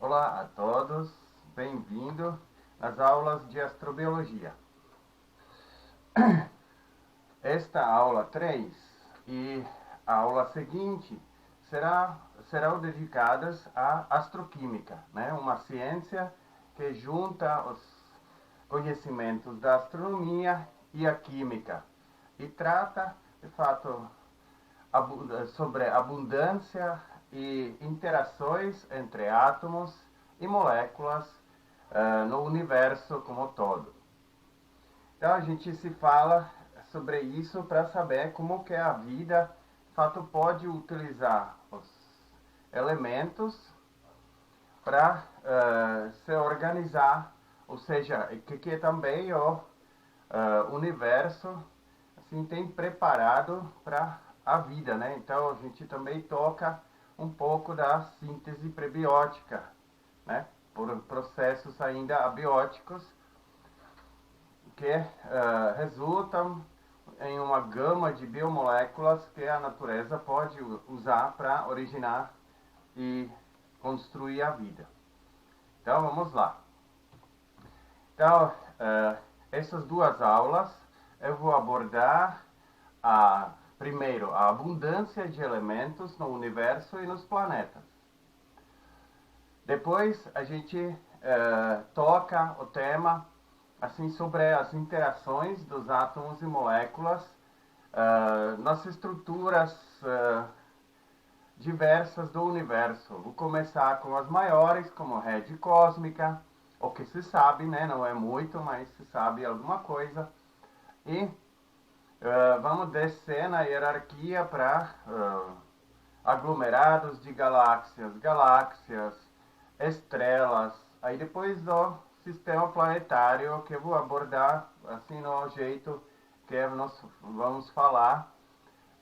Olá a todos, bem-vindo às aulas de astrobiologia. Esta aula 3 e a aula seguinte serão dedicadas à astroquímica, né? Uma ciência que junta os conhecimentos da astronomia e a química e trata, de fato, sobre abundância e interações entre átomos e moléculas no universo como todo. Então a gente se fala sobre isso para saber como que a vida, de fato, pode utilizar os elementos para se organizar, ou seja, que também o universo assim tem preparado para a vida, né? Então a gente também toca um pouco da síntese prebiótica, né? Por processos ainda abióticos que resultam em uma gama de biomoléculas que a natureza pode usar para originar e construir a vida. Então vamos lá. Então, essas duas aulas eu vou abordar primeiro a abundância de elementos no universo e nos planetas. Depois a gente toca o tema assim sobre as interações dos átomos e moléculas nas estruturas diversas do universo. Vou começar com as maiores, como a rede cósmica, o que se sabe, né? Não é muito, mas se sabe alguma coisa. E vamos descer na hierarquia para aglomerados de galáxias, estrelas. Aí depois do sistema planetário, que eu vou abordar assim no jeito que nós vamos falar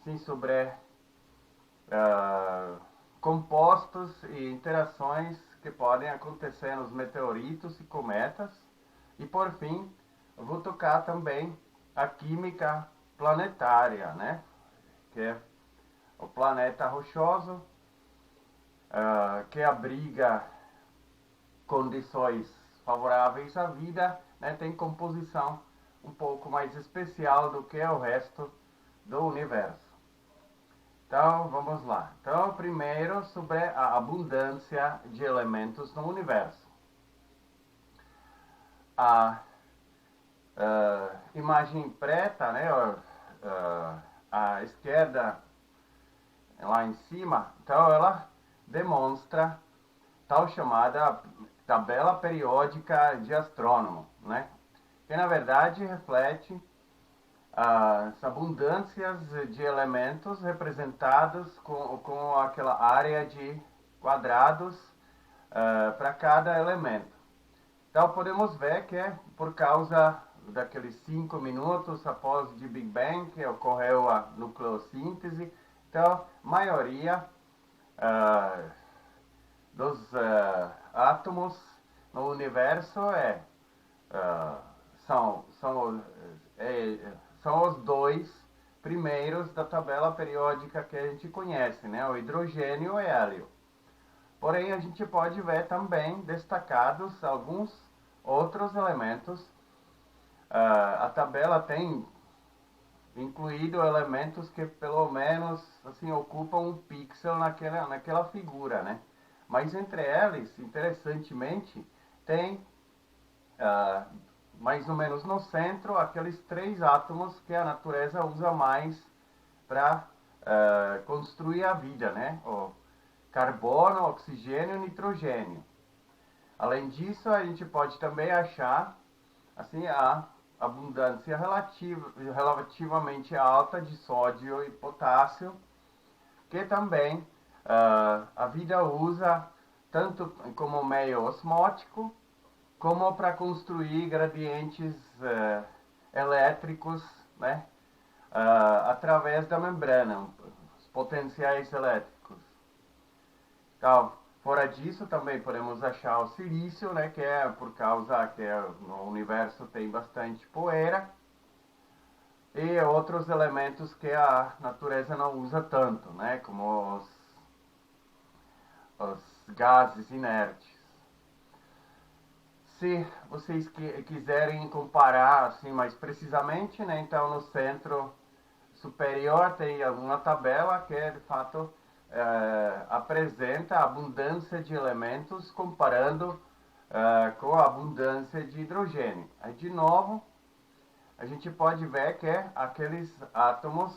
assim, sobre compostos e interações que podem acontecer nos meteoritos e cometas. E por fim, eu vou tocar também a química planetária, né? Que é o planeta rochoso, que abriga condições favoráveis à vida, né? Tem composição um pouco mais especial do que o resto do universo. Então, vamos lá. Então, primeiro, sobre a abundância de elementos no universo. A imagem preta, né, à esquerda, lá em cima, então ela demonstra tal chamada tabela periódica de astrônomo, né? Que na verdade reflete as abundâncias de elementos representados com aquela área de quadrados para cada elemento. Então podemos ver que é por causa daqueles 5 minutos após o Big Bang que ocorreu a nucleossíntese, então a maioria dos átomos no universo são os dois primeiros da tabela periódica que a gente conhece, né? O hidrogênio e o hélio. Porém, a gente pode ver também destacados alguns outros elementos. A tabela tem incluído elementos que pelo menos assim ocupam um pixel naquela figura, né? Mas entre eles, interessantemente, tem mais ou menos no centro aqueles 3 átomos que a natureza usa mais para construir a vida, né? O carbono, oxigênio e nitrogênio. Além disso, a gente pode também achar assim a abundância relativamente alta de sódio e potássio, que também a vida usa tanto como meio osmótico, como para construir gradientes elétricos, né, através da membrana, os potenciais elétricos. Então, fora disso, também podemos achar o silício, né, que é por causa que no universo tem bastante poeira, e outros elementos que a natureza não usa tanto, né, como os gases inertes. Se vocês quiserem comparar assim mais precisamente, né, então no centro superior tem uma tabela que de fato apresenta a abundância de elementos comparando com a abundância de hidrogênio. Aí de novo a gente pode ver que aqueles átomos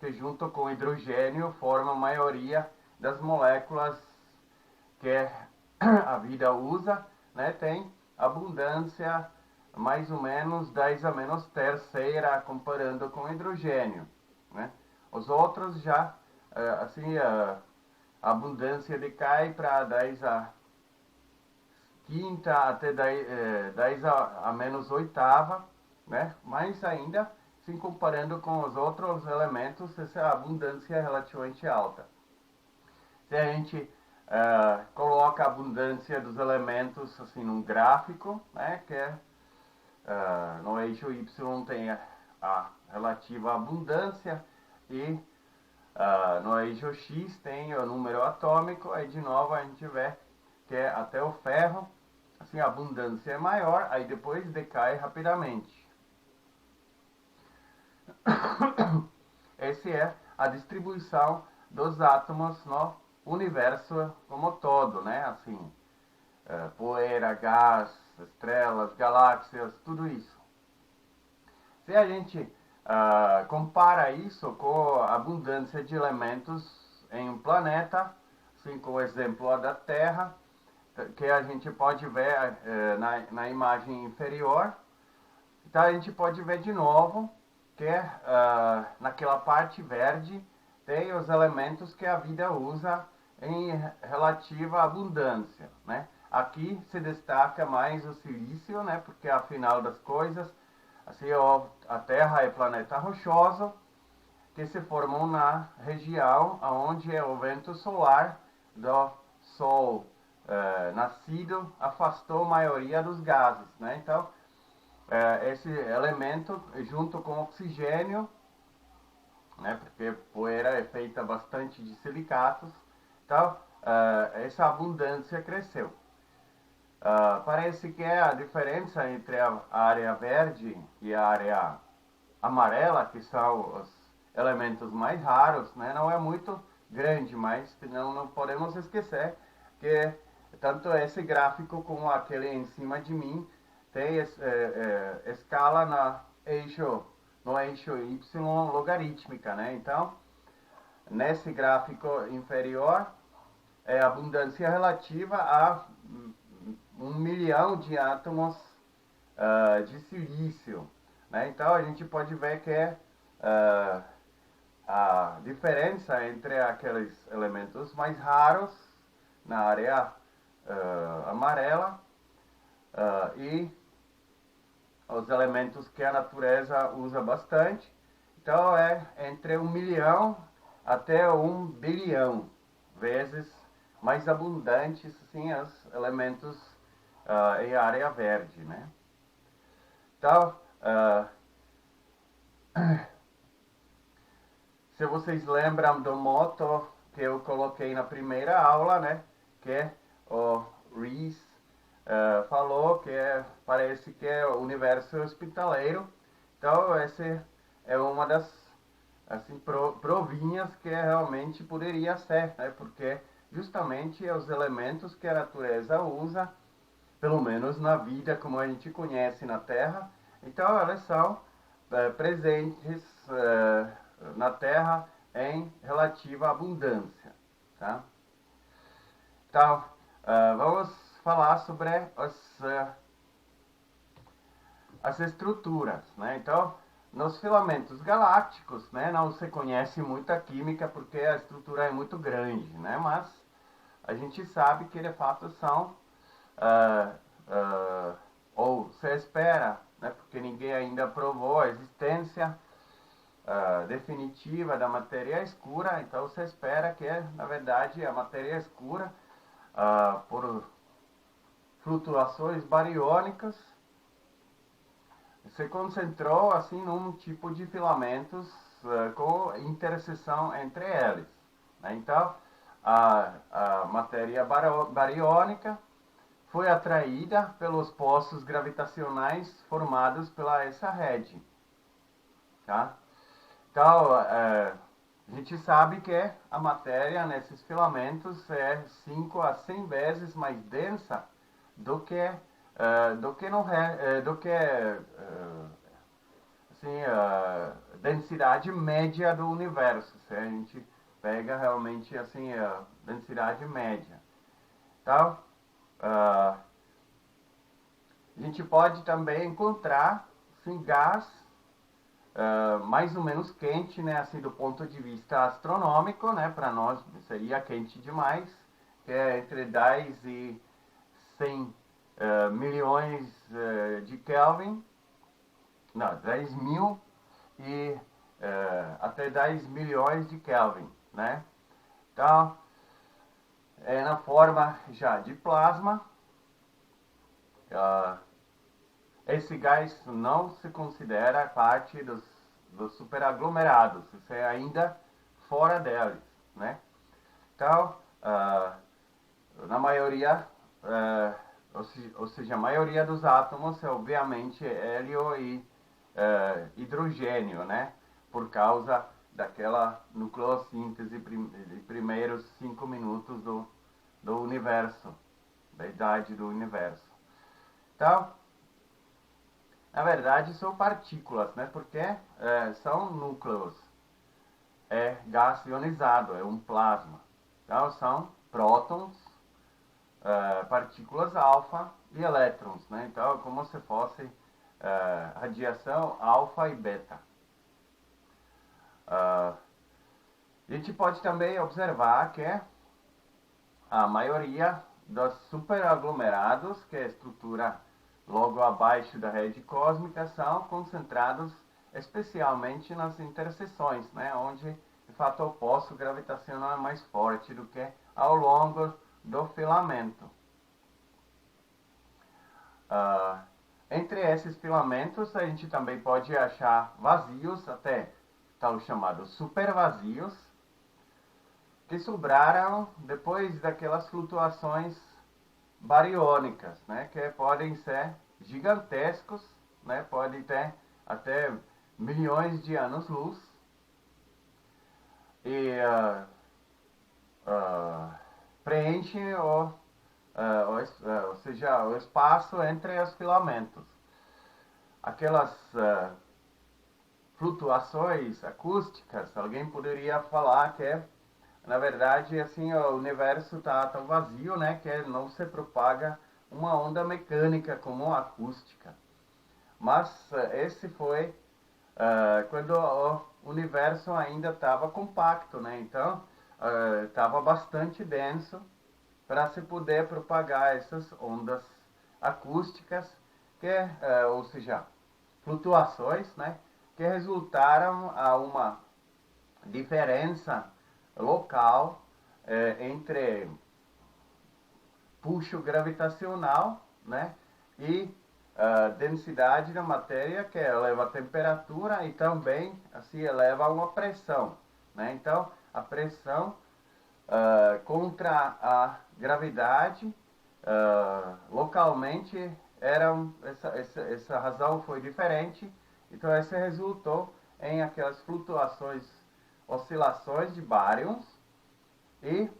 que junto com o hidrogênio formam a maioria das moléculas que a vida usa, né, tem abundância mais ou menos 10 a menos terceira comparando com o hidrogênio, né? Os outros já, assim, a abundância decai para 10 a quinta até 10 a menos oitava, né? Mas ainda, se comparando com os outros elementos, essa abundância é relativamente alta. Se a gente coloca a abundância dos elementos assim num gráfico, né, que no eixo Y tem a relativa abundância e no eixo X tem o número atômico, aí de novo a gente vê que até o ferro, assim, a abundância é maior, aí depois decai rapidamente. Essa é a distribuição dos átomos no universo como todo, né? Assim, poeira, gás, estrelas, galáxias, tudo isso. Se a gente compara isso com a abundância de elementos em um planeta, assim como o exemplo da Terra, que a gente pode ver na imagem inferior, então a gente pode ver de novo que naquela parte verde tem os elementos que a vida usa em relativa abundância, né? Aqui se destaca mais o silício, né? Porque afinal das coisas, assim, a Terra é planeta rochoso que se formou na região onde o vento solar do Sol nascido afastou a maioria dos gases, né? Então esse elemento junto com oxigênio, né, porque poeira é feita bastante de silicatos, então essa abundância cresceu. Parece que a diferença entre a área verde e a área amarela, que são os elementos mais raros, né, não é muito grande, mas não podemos esquecer que tanto esse gráfico como aquele em cima de mim tem escala no eixo Y logarítmica, né? Então, nesse gráfico inferior, é a abundância relativa a 1 milhão de átomos de silício, né? Então, a gente pode ver que a diferença entre aqueles elementos mais raros na área amarela e os elementos que a natureza usa bastante. Então é entre 1 milhão até 1 bilhão vezes mais abundantes assim, os elementos em área verde, né? Então, se vocês lembram do moto que eu coloquei na primeira aula, né? Que o Rees falou que parece que é o universo hospitaleiro. Então, essa é uma das assim, provinhas que realmente poderia ser, né? Porque justamente os elementos que a natureza usa, pelo menos na vida como a gente conhece na Terra, então elas são presentes na Terra em relativa abundância, tá? Então, vamos falar sobre as estruturas, né? Então, nos filamentos galácticos, né, não se conhece muita química porque a estrutura é muito grande, né? Mas a gente sabe que de fato são ou se espera, né, porque ninguém ainda provou a existência definitiva da matéria escura, então se espera que, na verdade, a matéria escura, por flutuações bariônicas, se concentrou assim num tipo de filamentos com interseção entre eles, né? Então, a matéria bariônica foi atraída pelos poços gravitacionais formados pela essa rede. Tá? Então, a gente sabe que a matéria nesses filamentos é 5 a 100 vezes mais densa do que densidade média do universo. Se a gente pega realmente assim a densidade média. Então, a gente pode também encontrar assim, gás mais ou menos quente, né, assim do ponto de vista astronômico, né, para nós seria quente demais, que é entre 10 e 100 milhões de Kelvin, não, 10 mil e até 10 milhões de Kelvin, né? Então, é na forma já de plasma. Esse gás não se considera parte dos superaglomerados, isso é ainda fora deles, né? Então, na maioria, ou seja, a maioria dos átomos é obviamente hélio e hidrogênio, né? Por causa daquela nucleossíntese de primeiros 5 minutos do universo, da idade do universo. Então, na verdade, são partículas, né? Porque são núcleos. É gás ionizado, é um plasma. Então, são prótons, partículas alfa e elétrons, né? Então, é como se fosse radiação alfa e beta. A gente pode também observar que a maioria dos superaglomerados, que é a estrutura logo abaixo da rede cósmica, são concentrados especialmente nas interseções, né, onde de fato o poço gravitacional é mais forte do que ao longo do filamento. Entre esses filamentos a gente também pode achar vazios, até tal chamados supervazios, que sobraram depois daquelas flutuações bariônicas, né, que podem ser gigantescos, né, podem ter até milhões de anos-luz e preenchem ou seja, o espaço entre os filamentos. Aquelas flutuações acústicas, alguém poderia falar que na verdade, assim, o universo está tão vazio, né, que não se propaga uma onda mecânica como a acústica. Mas esse foi quando o universo ainda estava compacto, né? Então, estava bastante denso para se poder propagar essas ondas acústicas, ou seja, flutuações, né, que resultaram a uma diferença local entre puxo gravitacional, né, e densidade da matéria, que eleva a temperatura e também assim eleva uma pressão, né? Então a pressão contra a gravidade localmente essa razão foi diferente, então essa resultou em aquelas flutuações, oscilações de baryons e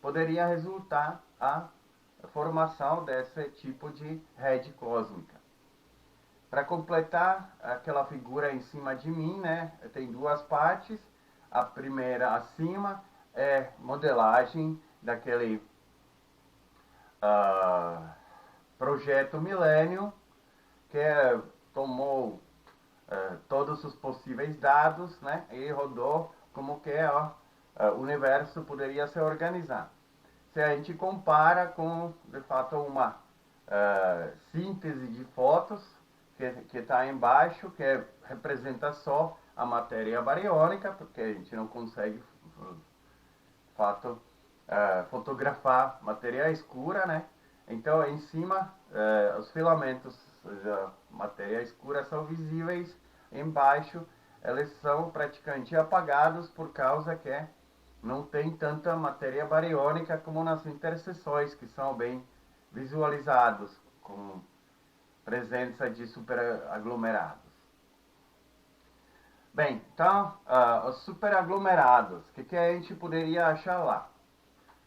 poderia resultar a formação desse tipo de rede cósmica. Para completar aquela figura em cima de mim, né, tem duas partes. A primeira acima é modelagem daquele projeto Millennium, que tomou todos os possíveis dados, né, e rodou como que o universo poderia se organizar. Se a gente compara com, de fato, uma síntese de fótons que está embaixo, que representa só a matéria bariônica, porque a gente não consegue, de fato, fotografar matéria escura, né? Então, em cima, os filamentos da matéria escura são visíveis, embaixo eles são praticamente apagados por causa que não tem tanta matéria bariônica como nas interseções, que são bem visualizados, com presença de superaglomerados. Bem, então, os superaglomerados, o que a gente poderia achar lá?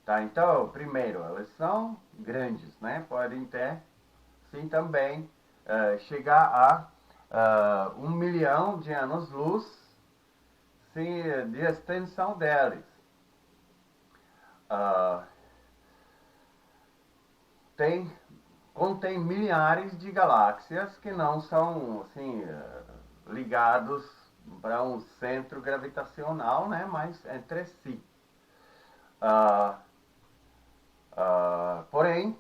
Tá, então, primeiro, eles são grandes, né? Podem ter, sim, também chegar a 1 milhão de anos-luz de extensão deles. Uh, contém milhares de galáxias que não são assim, ligados para um centro gravitacional, né? Mas entre si. Porém,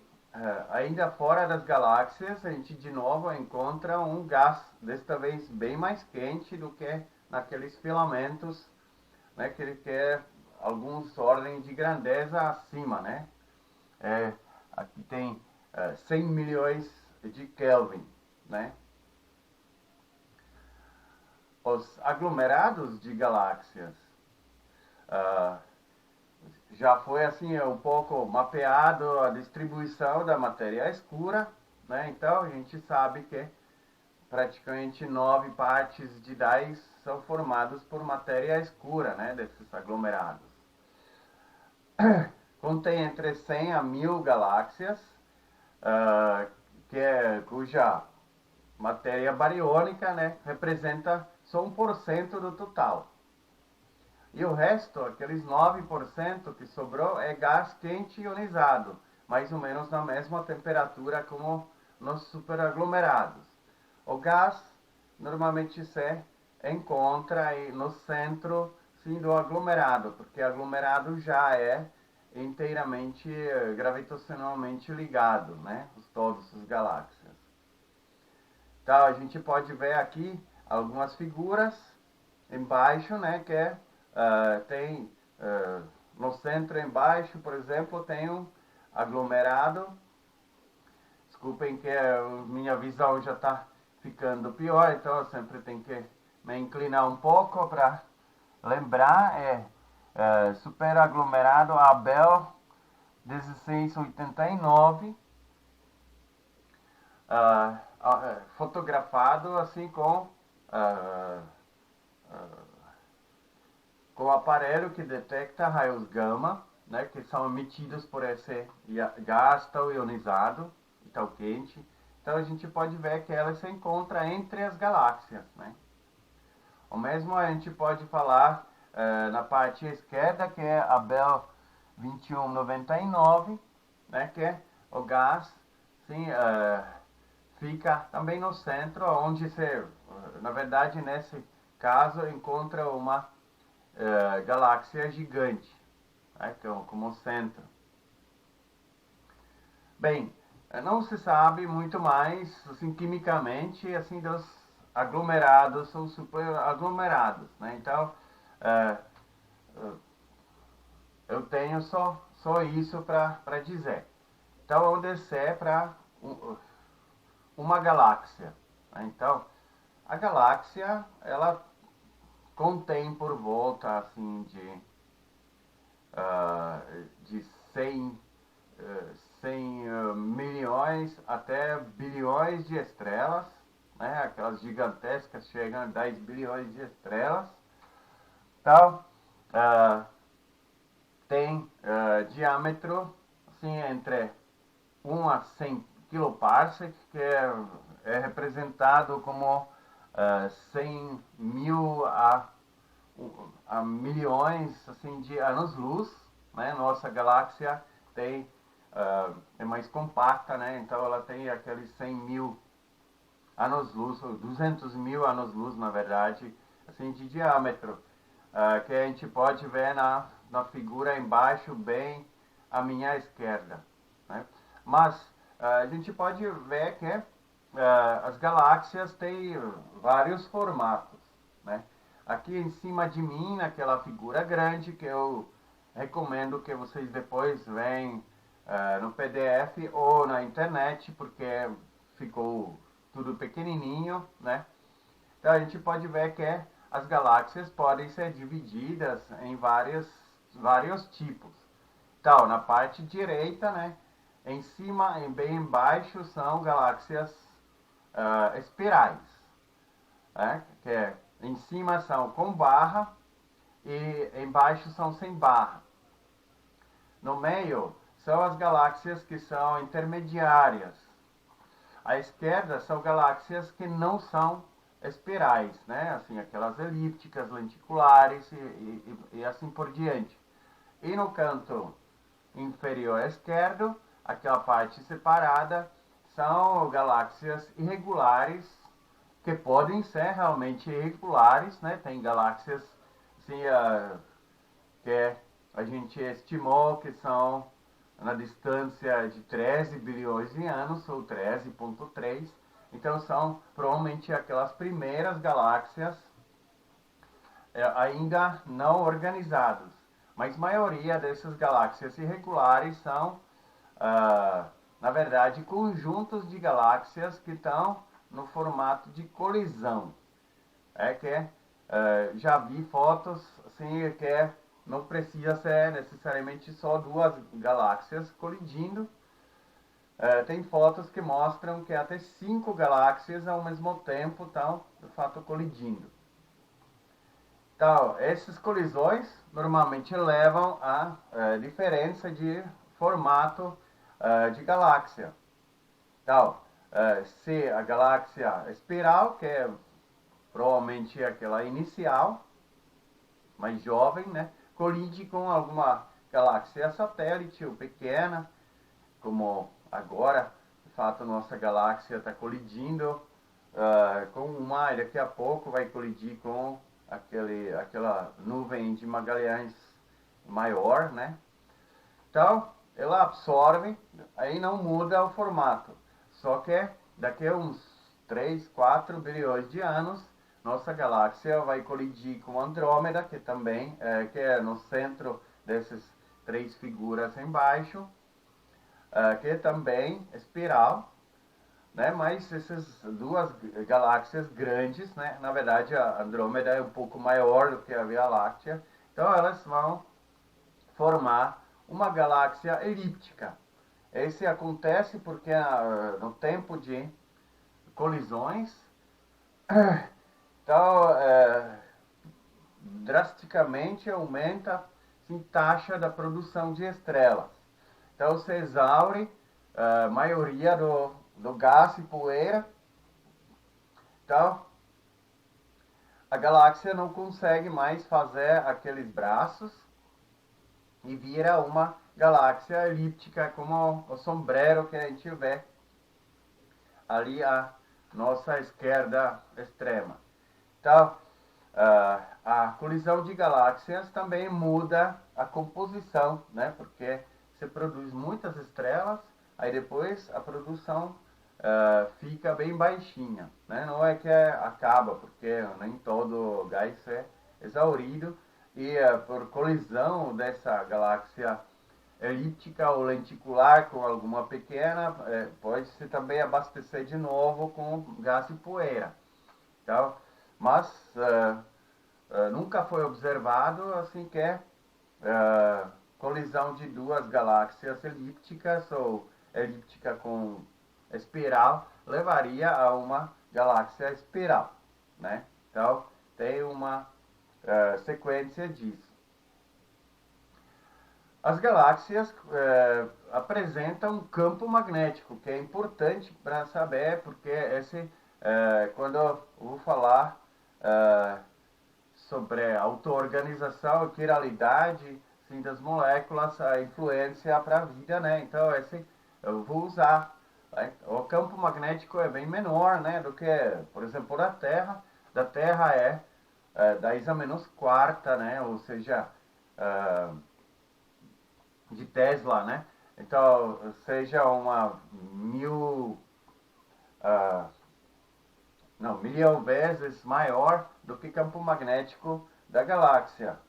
ainda fora das galáxias, a gente de novo encontra um gás, desta vez bem mais quente do que naqueles filamentos, né, que ele quer alguns ordens de grandeza acima, né? Aqui tem 100 milhões de Kelvin, né? Os aglomerados de galáxias já foi assim um pouco mapeado a distribuição da matéria escura, né? Então a gente sabe que praticamente 9 partes de 10 são formadas por matéria escura, né? Desses aglomerados. Contém entre 100 a 1000 galáxias, cuja matéria bariônica, né, representa só 1% do total. E o resto, aqueles 9% que sobrou, é gás quente ionizado, mais ou menos na mesma temperatura como nos superaglomerados. O gás normalmente se encontra no centro, sim, do aglomerado, porque o aglomerado já é inteiramente gravitacionalmente ligado, né? Todas as galáxias. Então a gente pode ver aqui algumas figuras embaixo, né? Que tem no centro embaixo, por exemplo, tem um aglomerado. Desculpem que minha visão já está ficando pior, então eu sempre tenho que me inclinar um pouco para lembrar. Superaglomerado Abel 1689, fotografado assim com o aparelho que detecta raios gama, né, que são emitidos por esse gás tão ionizado e tão quente. Então a gente pode ver que ela se encontra entre as galáxias, né? O mesmo a gente pode falar na parte esquerda, que é a Bell 2199, né, que é o gás, sim, fica também no centro, onde se, na verdade, nesse caso, encontra uma galáxia gigante, né, como centro. Bem, não se sabe muito mais, assim, quimicamente, assim, dos aglomerados ou superaglomerados, né? Então, eu tenho só isso para dizer. Então, vamos descer para uma galáxia, né? Então, a galáxia, ela contém por volta, assim, de 100 milhões até bilhões de estrelas, né? Aquelas gigantescas chegam a 10 bilhões de estrelas. Então, tem diâmetro assim, entre 1 a 100 kiloparsec, que é representado como 100 mil a milhões assim, de anos-luz, né? Nossa galáxia é mais compacta, né? Então ela tem aqueles 100 mil anos-luz, 200 mil anos-luz, na verdade, assim, de diâmetro, que a gente pode ver na figura embaixo, bem à minha esquerda, né? Mas a gente pode ver que as galáxias têm vários formatos, né? Aqui em cima de mim, naquela figura grande, que eu recomendo que vocês depois veem no PDF ou na internet, porque ficou tudo pequenininho, né? Então a gente pode ver que as galáxias podem ser divididas em vários vários tipos. Então, na parte direita, né, em cima e bem embaixo são galáxias espirais, né, que em cima são com barra e embaixo são sem barra. No meio são as galáxias que são intermediárias. À esquerda são galáxias que não são espirais, né? Assim, aquelas elípticas, lenticulares e assim por diante. E no canto inferior esquerdo, aquela parte separada, são galáxias irregulares, que podem ser realmente irregulares, né? Tem galáxias assim, que a gente estimou que são na distância de 13 bilhões de anos, ou 13,3. Então são provavelmente aquelas primeiras galáxias ainda não organizadas. Mas a maioria dessas galáxias irregulares são, na verdade, conjuntos de galáxias que estão no formato de colisão. Já vi fotos assim, que não precisa ser necessariamente só duas galáxias colidindo. Tem fotos que mostram que até 5 galáxias ao mesmo tempo estão, de fato, colidindo. Então, essas colisões normalmente levam a diferença de formato de galáxia. Então, se a galáxia espiral, que é provavelmente aquela inicial, mais jovem, né, colide com alguma galáxia satélite ou pequena, como agora, de fato, nossa galáxia está colidindo com uma, e daqui a pouco vai colidir com aquela nuvem de Magalhães maior, né? Então, ela absorve, aí não muda o formato. Só que daqui a uns 3, 4 bilhões de anos, nossa galáxia vai colidir com Andrômeda, que também que é no centro dessas três figuras embaixo, que também é espiral, né? Mas essas duas galáxias grandes, né? Na verdade a Andrômeda é um pouco maior do que a Via Láctea, então elas vão formar uma galáxia elíptica. Esse acontece porque no tempo de colisões, então drasticamente aumenta a taxa da produção de estrelas. Então se exaure a maioria do gás e poeira. Então a galáxia não consegue mais fazer aqueles braços e vira uma galáxia elíptica, como o sombreiro que a gente vê ali à nossa esquerda extrema. Então, a colisão de galáxias também muda a composição, né? Porque se produz muitas estrelas, aí depois a produção fica bem baixinha, né? Não é que acaba, porque nem todo gás é exaurido, e por colisão dessa galáxia elíptica ou lenticular com alguma pequena, pode-se também abastecer de novo com gás e poeira. Então, mas nunca foi observado assim que colisão de duas galáxias elípticas ou elíptica com espiral levaria a uma galáxia espiral, né? Então tem uma sequência disso. As galáxias apresentam um campo magnético, que é importante para saber, porque quando eu vou falar sobre a auto-organização e quiralidade assim, das moléculas, a influência para a vida, né? Então eu vou usar. Né? O campo magnético é bem menor, né, do que, por exemplo, da Terra. Da Terra é 10 a menos quarta, né? Ou seja, de Tesla, né? Então, seja uma milhão vezes maior do que campo magnético da galáxia.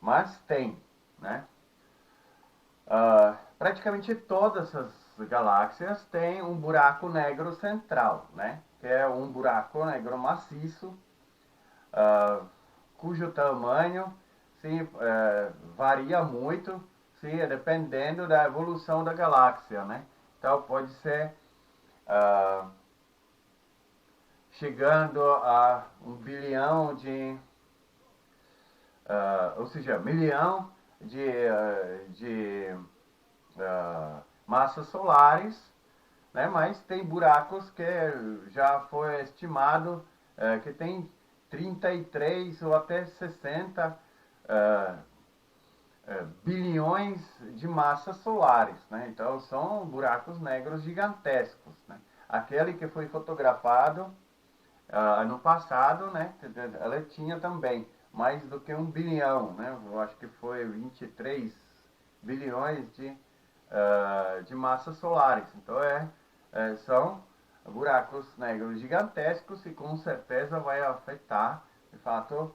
Mas tem, né? Praticamente todas as galáxias têm um buraco negro central, né? Que é um buraco negro maciço, cujo tamanho sim, varia muito, sim, dependendo da evolução da galáxia, né? Então pode ser chegando a 1 bilhão ou seja, milhão de massas solares, né? Mas tem buracos que já foi estimado que tem 33 ou até 60 bilhões de massas solares, né? Então são buracos negros gigantescos, né? Aquele que foi fotografado no passado, né? Ela tinha também mais do que 1 bilhão, né? Eu acho que foi 23 bilhões de massas solares. Então são buracos negros gigantescos e com certeza vai afetar, de fato,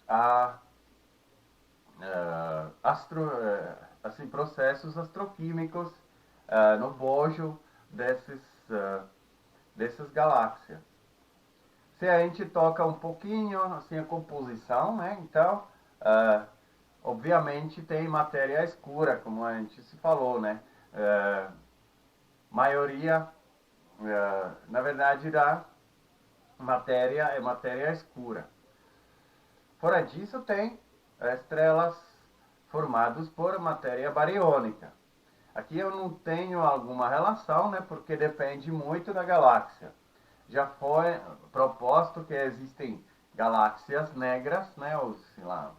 a assim, processos astroquímicos no bojo dessas galáxias. Se a gente toca um pouquinho assim a composição, né? Então, obviamente tem matéria escura, como a gente se falou, né? Maioria, na verdade, da matéria é matéria escura. Fora disso, tem estrelas formadas por matéria bariônica. Aqui eu não tenho alguma relação, né, porque depende muito da galáxia. Já foi proposto que existem galáxias negras, né, ou sei lá,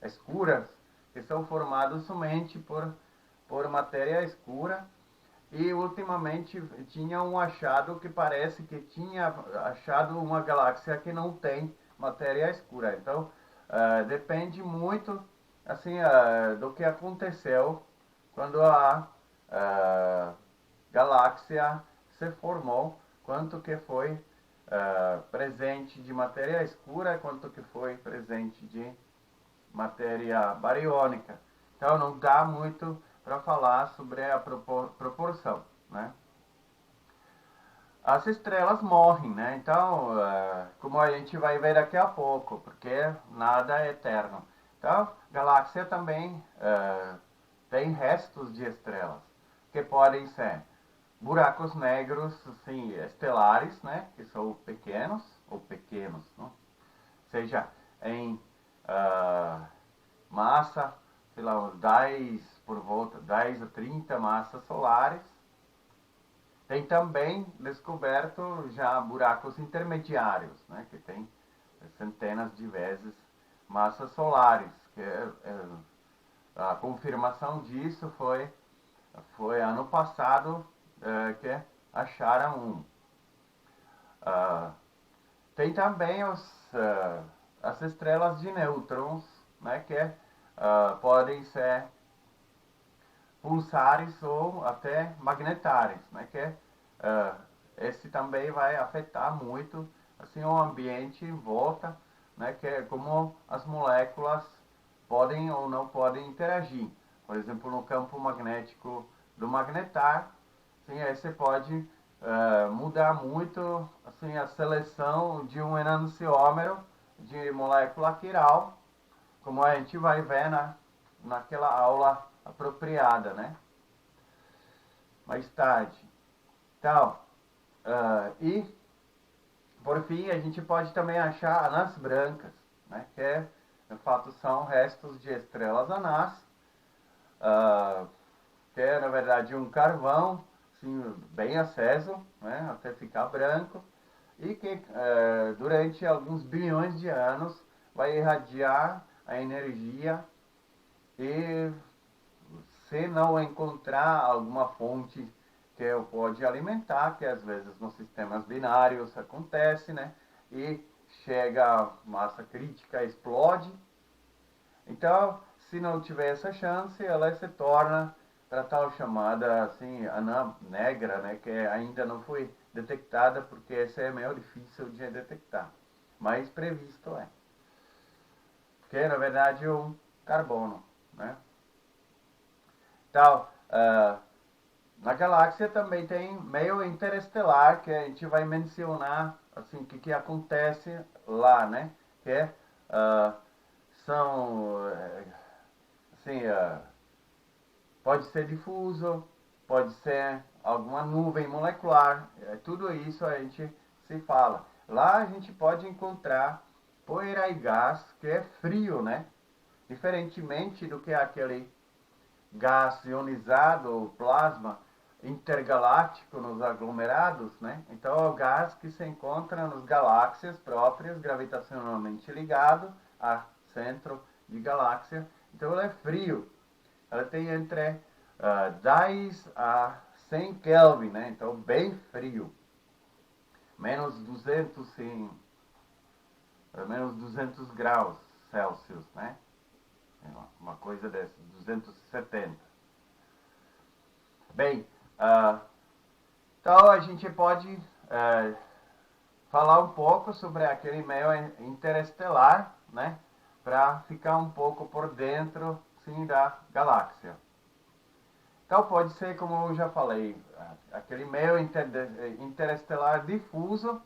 escuras, que são formadas somente por matéria escura. E ultimamente tinha um achado que parece que tinha achado uma galáxia que não tem matéria escura. Então, depende muito assim do que aconteceu quando a galáxia se formou, quanto que foi presente de matéria escura, quanto que foi presente de matéria bariônica. Então não dá muito para falar sobre a proporção, né? As estrelas morrem, né? Então, como a gente vai ver daqui a pouco, porque nada é eterno. Então, galáxia também tem restos de estrelas, que podem ser buracos negros, assim, estelares, né? Que são pequenos, ou pequenos, não? Seja em massa, sei lá, uns 10 por volta, 10 a 30 massas solares. Tem também descoberto já buracos intermediários, né, que tem centenas de vezes massas solares. A confirmação disso foi ano passado que acharam um. Tem também as estrelas de nêutrons, né, que podem ser pulsares ou até magnetares, né, que esse também vai afetar muito assim o ambiente em volta, né, que é como as moléculas podem ou não podem interagir. Por exemplo, no campo magnético do magnetar, sim, aí você pode mudar muito assim a seleção de um enantiômero de molécula quiral, como a gente vai ver naquela aula apropriada, né? Mais tarde. Então, e por fim a gente pode também achar anãs brancas, né? Que de fato são restos de estrelas anãs, que é na verdade um carvão assim, bem aceso, né? Até ficar branco, e que durante alguns bilhões de anos vai irradiar a energia e se não encontrar alguma fonte que eu pode alimentar, que às vezes nos sistemas binários acontece, né? E chega a massa crítica, explode. Então, se não tiver essa chance, ela se torna para tal chamada assim anã negra, né? Que ainda não foi detectada, porque essa é meio difícil de detectar, mas previsto é. Que na verdade é um carbono, né? Então, na galáxia também tem meio interestelar, que a gente vai mencionar assim o que acontece lá, né? Que são, assim, pode ser difuso, pode ser alguma nuvem molecular, tudo isso a gente se fala. Lá a gente pode encontrar poeira e gás que é frio, né? Diferentemente do que aquele gás ionizado ou plasma intergaláctico nos aglomerados, né? Então é o gás que se encontra nas galáxias próprias, gravitacionalmente ligado a centro de galáxia. Então ele é frio. Ela tem entre 10 a 100 Kelvin, né? Então bem frio. Menos 200 graus Celsius, né? Uma coisa dessas, 270. Bem, então a gente pode falar um pouco sobre aquele meio interestelar, né? Para ficar um pouco por dentro, sim, da galáxia. Então pode ser, como eu já falei, aquele meio interestelar difuso,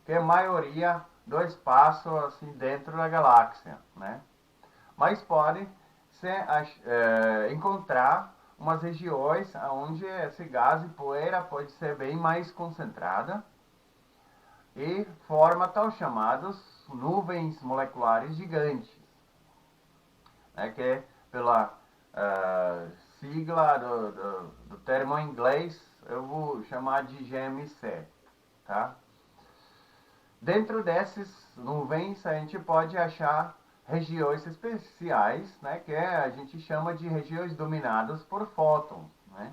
que é a maioria do espaço assim dentro da galáxia, né? Mas pode se encontrar umas regiões onde esse gás e poeira pode ser bem mais concentrada e forma tal chamadas nuvens moleculares gigantes, né, que é pela sigla do termo em inglês, eu vou chamar de GMC, tá? Dentro dessas nuvens a gente pode achar regiões especiais, né, que a gente chama de regiões dominadas por fótons, né?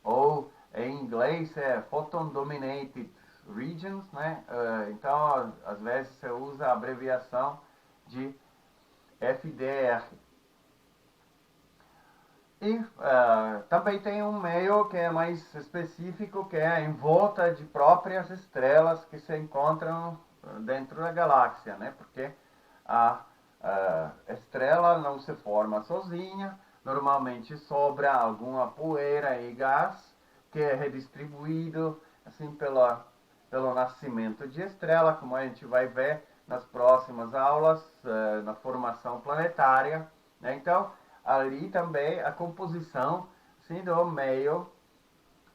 Ou em inglês é Photon Dominated Regions, né? Então às vezes você usa a abreviação de FDR. E também tem um meio que é mais específico, que é em volta de próprias estrelas que se encontram dentro da galáxia, né? Porque a estrela não se forma sozinha, normalmente sobra alguma poeira e gás que é redistribuído assim pelo nascimento de estrela, como a gente vai ver nas próximas aulas, na formação planetária, né? Então, ali também a composição sim, do meio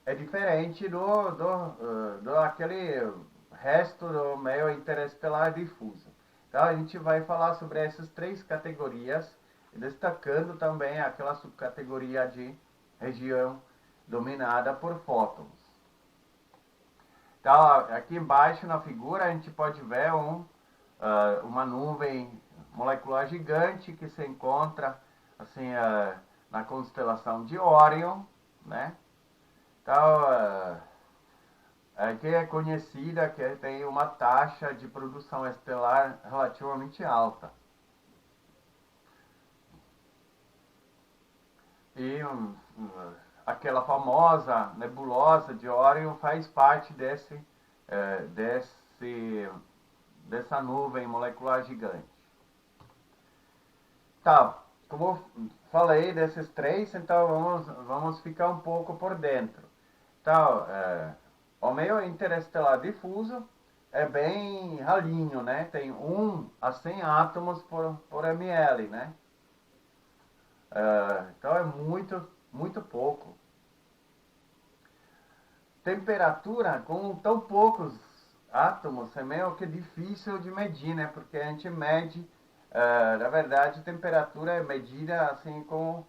é diferente do aquele resto do meio interestelar difuso. Então a gente vai falar sobre essas três categorias, destacando também aquela subcategoria de região dominada por fótons. Então aqui embaixo na figura a gente pode ver uma nuvem molecular gigante que se encontra assim, na constelação de Órion, né? Então, que é conhecida, que tem uma taxa de produção estelar relativamente alta. E aquela famosa nebulosa de Órion faz parte dessa nuvem molecular gigante. Tá, como eu falei desses três, então vamos ficar um pouco por dentro. Então, o meio interestelar difuso é bem ralinho, né? Tem 1 a 100 átomos por ml, né? Então é muito pouco. Temperatura com tão poucos átomos é meio que difícil de medir, né? Porque a gente mede, na verdade, temperatura é medida assim com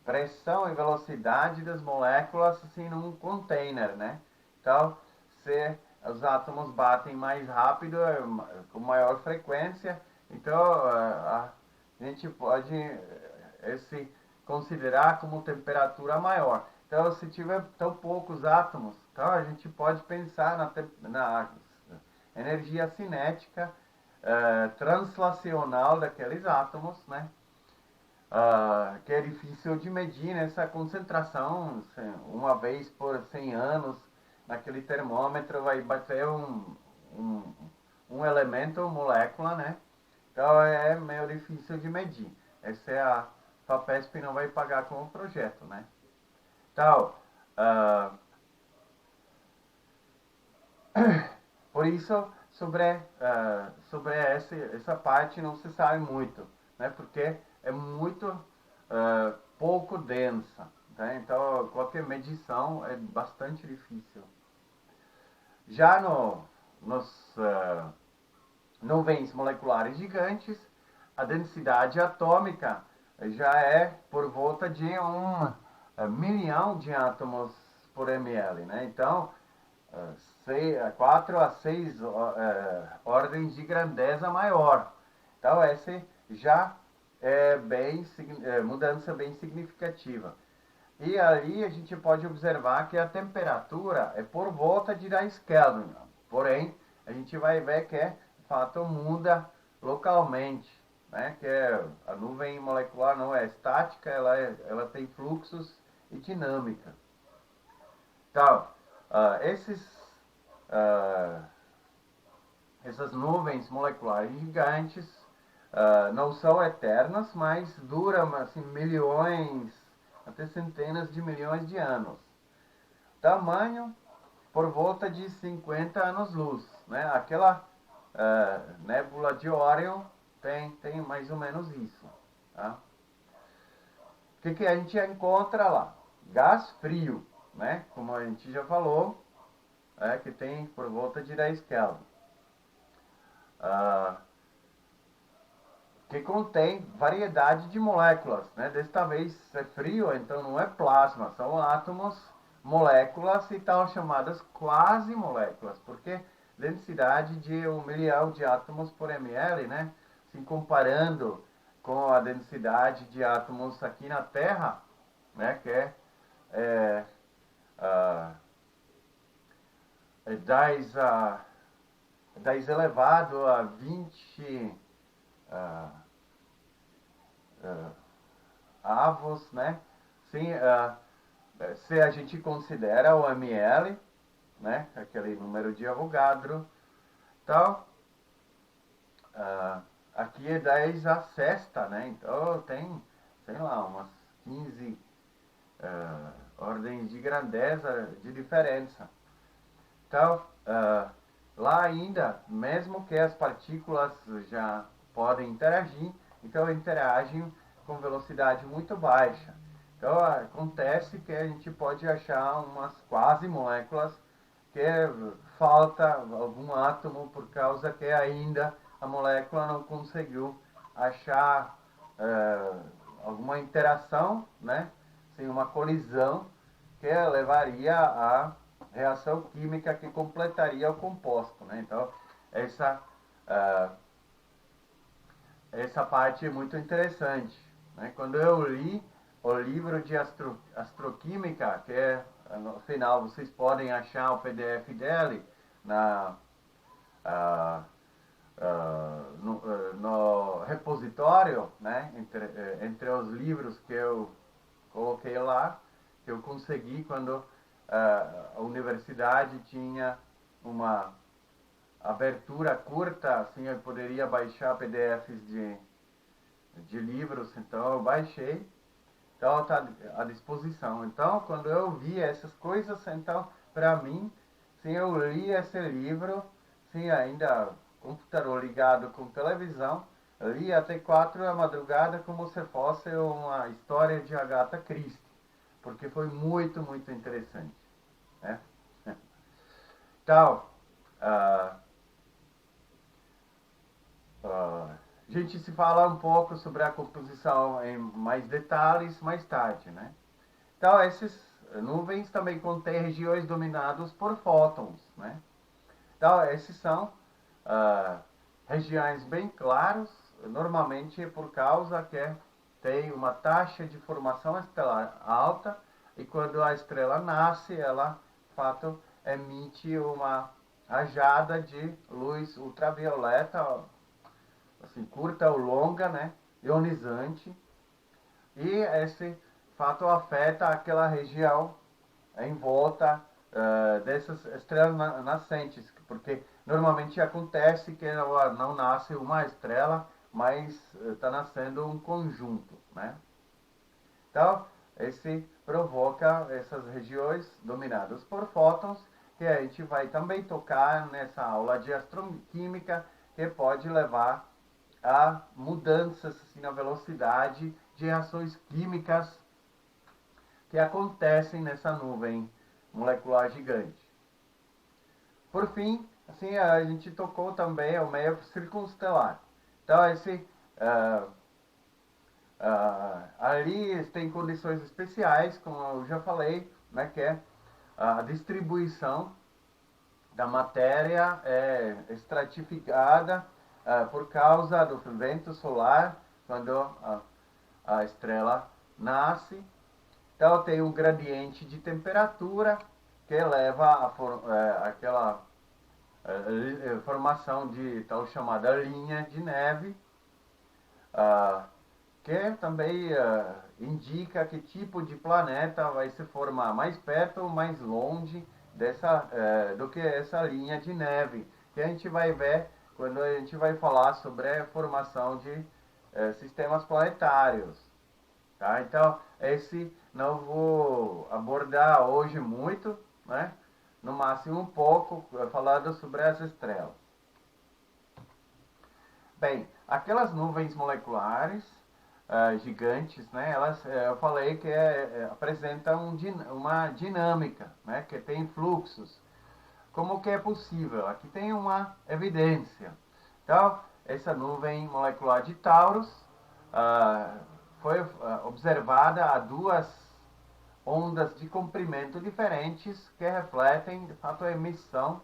pressão e velocidade das moléculas assim num container, né? Então, se os átomos batem mais rápido, com maior frequência, então a gente pode se considerar como temperatura maior. Então, se tiver tão poucos átomos, então a gente pode pensar na energia cinética translacional daqueles átomos, né? Que é difícil de medir nessa concentração. Uma vez por 100 anos, naquele termômetro vai bater um elemento, molécula, né? Então é meio difícil de medir. Essa é a FAPESP não vai pagar com o projeto, né? Então, por isso sobre essa parte não se sabe muito, né? Porque é muito pouco densa, tá? Então qualquer medição é bastante difícil. Já nos nuvens moleculares gigantes, a densidade atômica já é por volta de 1 milhão de átomos por ml, né? Então, 4 a 6 ordens de grandeza maior. Então, essa já é mudança bem significativa. E ali a gente pode observar que a temperatura é por volta de 10 Kelvin. Porém, a gente vai ver que, de fato, muda localmente, né? Que a nuvem molecular não é estática, ela tem fluxos e dinâmica. Então, esses, uh, essas nuvens moleculares gigantes não são eternas, mas duram assim, milhões, até centenas de milhões de anos. Tamanho por volta de 50 anos-luz, né? Aquela nébula de Orion tem mais ou menos isso. Tá? O que a gente encontra lá? Gás frio, né? Como a gente já falou, que tem por volta de 10 Kelvin. Que contém variedade de moléculas, né? Desta vez é frio, então não é plasma, são átomos, moléculas e tal chamadas quase moléculas, porque densidade de 1 milhão de átomos por ml, né? Se comparando com a densidade de átomos aqui na Terra, né? Que é 10 elevado a 20 avos, né? Sim, se a gente considera o ml, né? Aquele número de Avogadro, então aqui é 10 a sexta, né? Então tem, sei lá, umas 15 ordens de grandeza de diferença. Então, lá ainda, mesmo que as partículas já podem interagir, então interagem com velocidade muito baixa. Então, acontece que a gente pode achar umas quase moléculas que falta algum átomo por causa que ainda a molécula não conseguiu achar alguma interação, né? Sem uma colisão que levaria a reação química que completaria o composto, né? Então, essa parte é muito interessante, né? Quando eu li o livro de astroquímica, que no final vocês podem achar o PDF dele no repositório, né? Entre os livros que eu coloquei lá, que eu consegui quando a universidade tinha uma abertura curta, assim eu poderia baixar PDFs de livros, então eu baixei, então está à disposição. Então, quando eu vi essas coisas, então, para mim, se eu li esse livro, sim, ainda computador ligado com televisão, li até 4 da madrugada como se fosse uma história de Agatha Christie, porque foi muito, muito interessante, né? Então, a gente se fala um pouco sobre a composição em mais detalhes mais tarde, né? Então, essas nuvens também contêm regiões dominadas por fótons, né? Então, esses são regiões bem claras, normalmente por causa que tem uma taxa de formação estelar alta e quando a estrela nasce, ela, de fato, emite uma rajada de luz ultravioleta, assim, curta ou longa, né, ionizante, e esse fato afeta aquela região em volta dessas estrelas nascentes, porque normalmente acontece que não nasce uma estrela, mas está nascendo um conjunto, né? Então, esse provoca essas regiões dominadas por fótons que a gente vai também tocar nessa aula de astroquímica, que pode levar a mudanças assim, na velocidade de reações químicas que acontecem nessa nuvem molecular gigante. Por fim, assim, a gente tocou também o meio circunstelar. Então, ali tem condições especiais, como eu já falei, né, que é a distribuição da matéria estratificada por causa do vento solar, quando a estrela nasce. Então tem um gradiente de temperatura que leva àquela formação de tal chamada linha de neve, que também indica que tipo de planeta vai se formar mais perto ou mais longe do que essa linha de neve, que a gente vai ver quando a gente vai falar sobre a formação de sistemas planetários. Tá? Então, esse não vou abordar hoje muito, né? No máximo um pouco, falando sobre as estrelas. Bem, aquelas nuvens moleculares gigantes, né? Elas, eu falei que apresentam uma dinâmica, né? Que tem fluxos. Como que é possível? Aqui tem uma evidência. Então, essa nuvem molecular de Taurus foi observada a duas ondas de comprimento diferentes que refletem, de fato, a emissão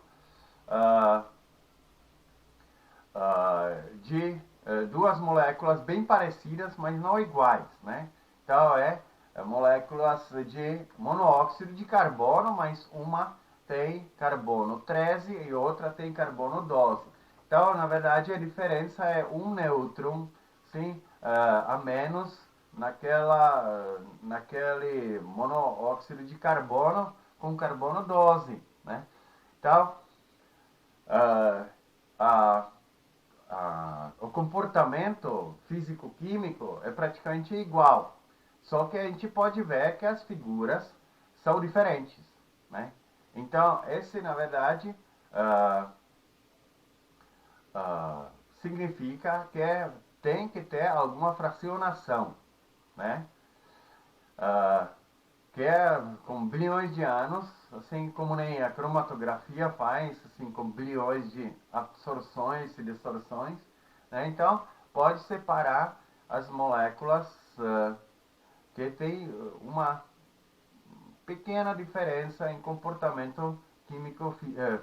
de duas moléculas bem parecidas, mas não iguais, né? Então, moléculas de monóxido de carbono, mas uma tem carbono 13 e outra tem carbono 12. Então, na verdade, a diferença é um nêutron, sim, a menos naquele monóxido de carbono com carbono 12, né? Então, o comportamento físico-químico é praticamente igual, só que a gente pode ver que as figuras são diferentes, né? Então, esse, na verdade, significa que tem que ter alguma fracionação, né? Que com bilhões de anos, assim como nem a cromatografia faz, assim, com bilhões de absorções e distorções, né? Então, pode separar as moléculas que têm uma pequena diferença em comportamento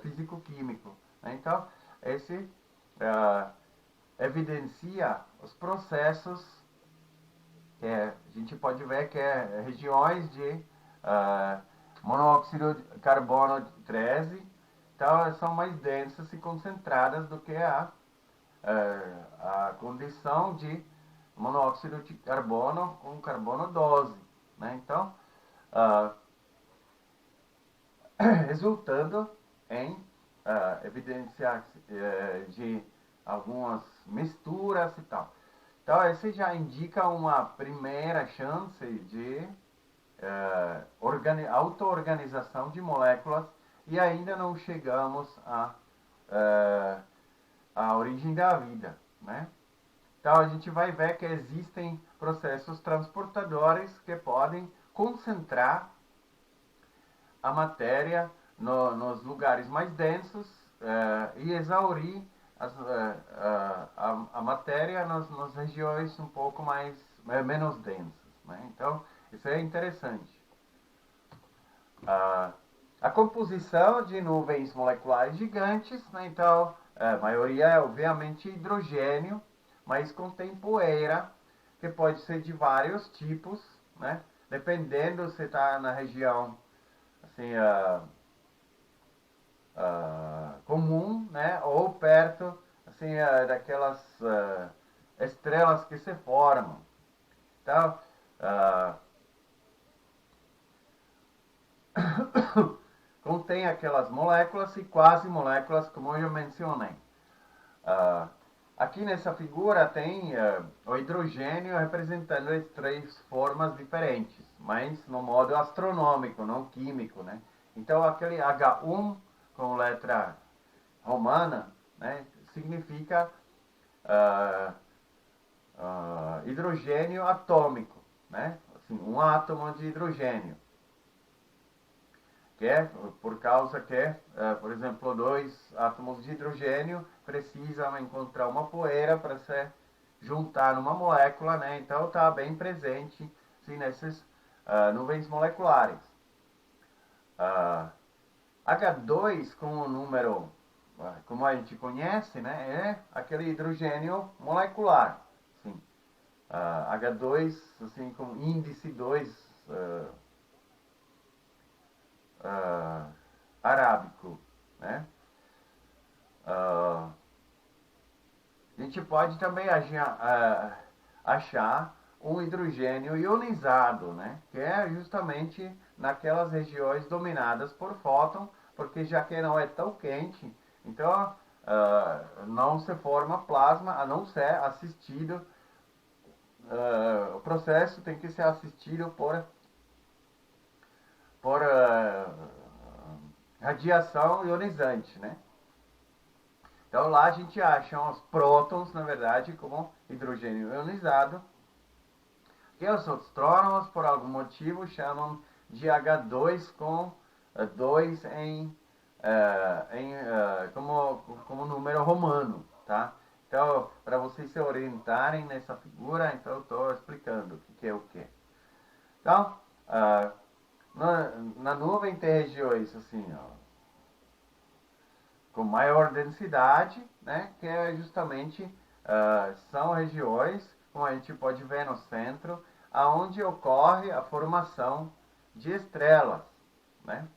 físico-químico, né? Então, esse evidencia os processos que a gente pode ver que regiões de monóxido de carbono 13, então elas são mais densas e concentradas do que a condição de monóxido de carbono com carbono 12, né? Então, resultando em evidência de algumas misturas e tal. Então, esse já indica uma primeira chance de auto-organização de moléculas e ainda não chegamos à origem da vida, né? Então, a gente vai ver que existem processos transportadores que podem concentrar a matéria nos lugares mais densos e exaurir a matéria nas regiões um pouco menos densas, né? Então, isso é interessante. A composição de nuvens moleculares gigantes, né? Então, a maioria é obviamente hidrogênio, mas contém poeira, que pode ser de vários tipos, né? Dependendo se está na região assim, comum, né? Ou perto assim, daquelas estrelas que se formam. Então, contém aquelas moléculas e quase moléculas, como eu mencionei. Aqui nessa figura tem o hidrogênio representando as três formas diferentes, mas no modo astronômico, não químico, né? Então aquele H1 com letra romana, né, significa hidrogênio atômico, né? Assim, um átomo de hidrogênio. Que é por causa que, por exemplo, dois átomos de hidrogênio precisam encontrar uma poeira para se juntar numa molécula, né? Então está bem presente sim, nessas nuvens moleculares. H2 com o número, como a gente conhece, né, é aquele hidrogênio molecular. Assim, H2 assim, com índice 2 arábico, né? A gente pode também achar um hidrogênio ionizado, né? Que é justamente naquelas regiões dominadas por fóton, porque já que não é tão quente, então não se forma plasma a não ser assistido. O processo tem que ser assistido por radiação ionizante, né? Então lá a gente acha os prótons, na verdade, como hidrogênio ionizado, que os astrônomos, por algum motivo, chamam de H2 com 2 como número romano, tá? Então, para vocês se orientarem nessa figura, então eu estou explicando o que é o que. Então, na nuvem tem regiões assim, ó, com maior densidade, né, que é justamente são regiões, como a gente pode ver no centro, aonde ocorre a formação de estrelas, né?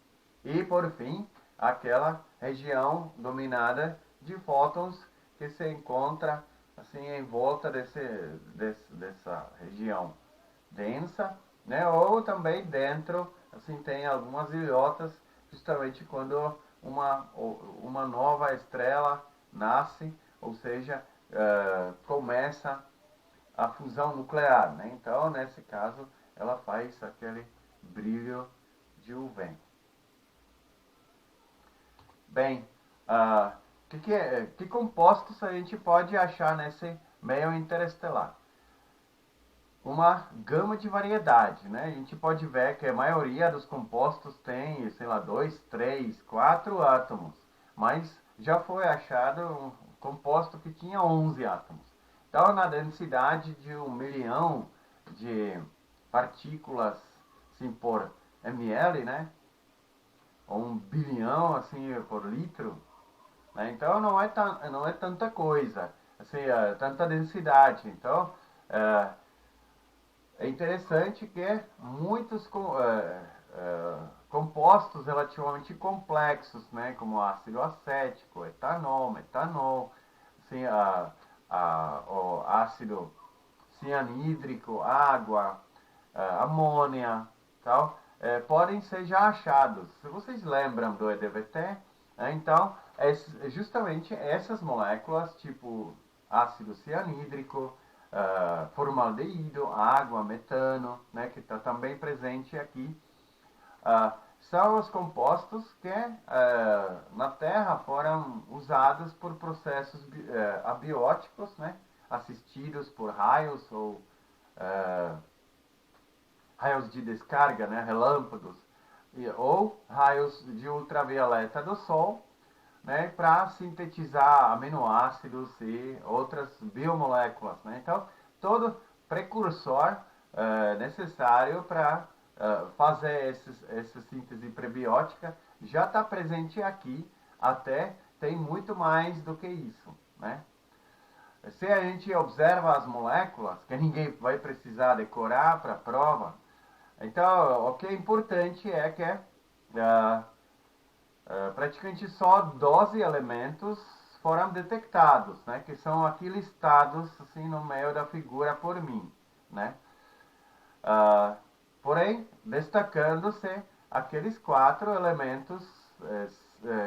E por fim, aquela região dominada de fótons que se encontra assim em volta dessa região densa, né? Ou também dentro, assim tem algumas ilhotas, justamente quando uma nova estrela nasce, ou seja, começa a fusão nuclear, né? Então, nesse caso, ela faz aquele brilho de UV. Bem, que compostos a gente pode achar nesse meio interestelar? Uma gama de variedade, né? A gente pode ver que a maioria dos compostos tem, sei lá, 2, 3, 4 átomos, mas já foi achado um composto que tinha 11 átomos. Então, na densidade de 1 milhão de partículas assim, por ml, né? Ou 1 bilhão assim, por litro, né? Então, não é tanta coisa, assim, tanta densidade. Então, é interessante que muitos compostos relativamente complexos, né, como ácido acético, etanol, metanol, assim, o ácido cianídrico, água, amônia, tal, podem ser já achados. Se vocês lembram do EDVT, então, justamente essas moléculas, tipo ácido cianídrico, formaldeído, água, metano, né, que está também presente aqui, são os compostos que na Terra foram usados por processos abióticos, né, assistidos por raios ou raios de descarga, né, relâmpagos, ou raios de ultravioleta do Sol, né, para sintetizar aminoácidos e outras biomoléculas, né? Então, todo precursor necessário para fazer essa síntese prebiótica já está presente aqui, até tem muito mais do que isso, né? Se a gente observa as moléculas, que ninguém vai precisar decorar para a prova, então o que é importante é que praticamente só 12 elementos foram detectados, né, que são aqui listados assim no meio da figura por mim, né? Porém, destacando-se aqueles 4 elementos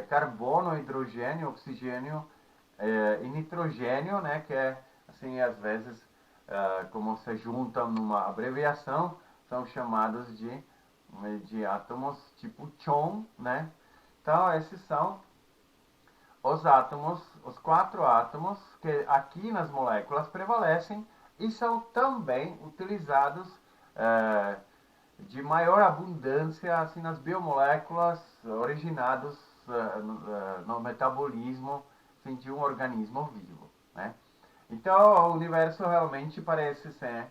carbono, hidrogênio, oxigênio e nitrogênio, né, que é assim às vezes como se juntam numa abreviação, são chamados de de átomos tipo chon, né? Então, esses são os átomos, os 4 átomos que aqui nas moléculas prevalecem e são também utilizados de maior abundância assim, nas biomoléculas originados no metabolismo assim, de um organismo vivo, né? Então, o universo realmente parece ser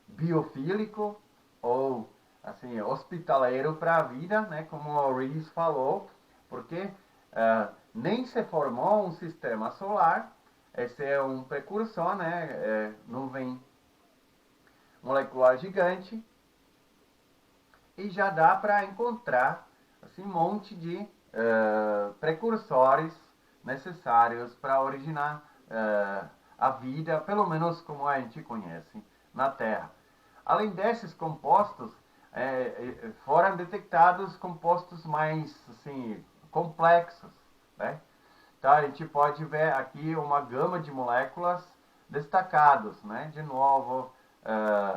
biofílico ou assim hospitaleiro para a vida, né? Como o Rees falou, porque nem se formou um sistema solar. Esse é um precursor, né? Nuvem molecular gigante, e já dá para encontrar assim, um monte de precursores necessários para originar a vida, pelo menos como a gente conhece na Terra. Além desses compostos, foram detectados compostos mais assim, complexos, né? Então a gente pode ver aqui uma gama de moléculas destacados, né? De novo,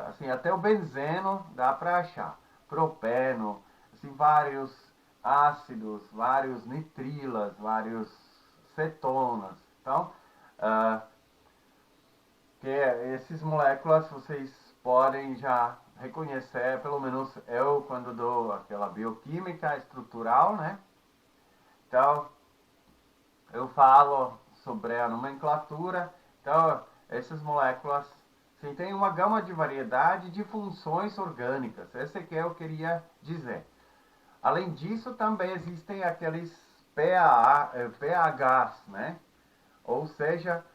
assim, até o benzeno dá para achar, propeno, assim, vários ácidos, vários nitrilas, vários cetonas. Então, que esses moléculas vocês podem já reconhecer, pelo menos eu quando dou aquela bioquímica estrutural, né? Então, eu falo sobre a nomenclatura. Então, essas moléculas sim, têm uma gama de variedade de funções orgânicas. Esse que eu queria dizer. Além disso, também existem aqueles pHs, né? Ou seja,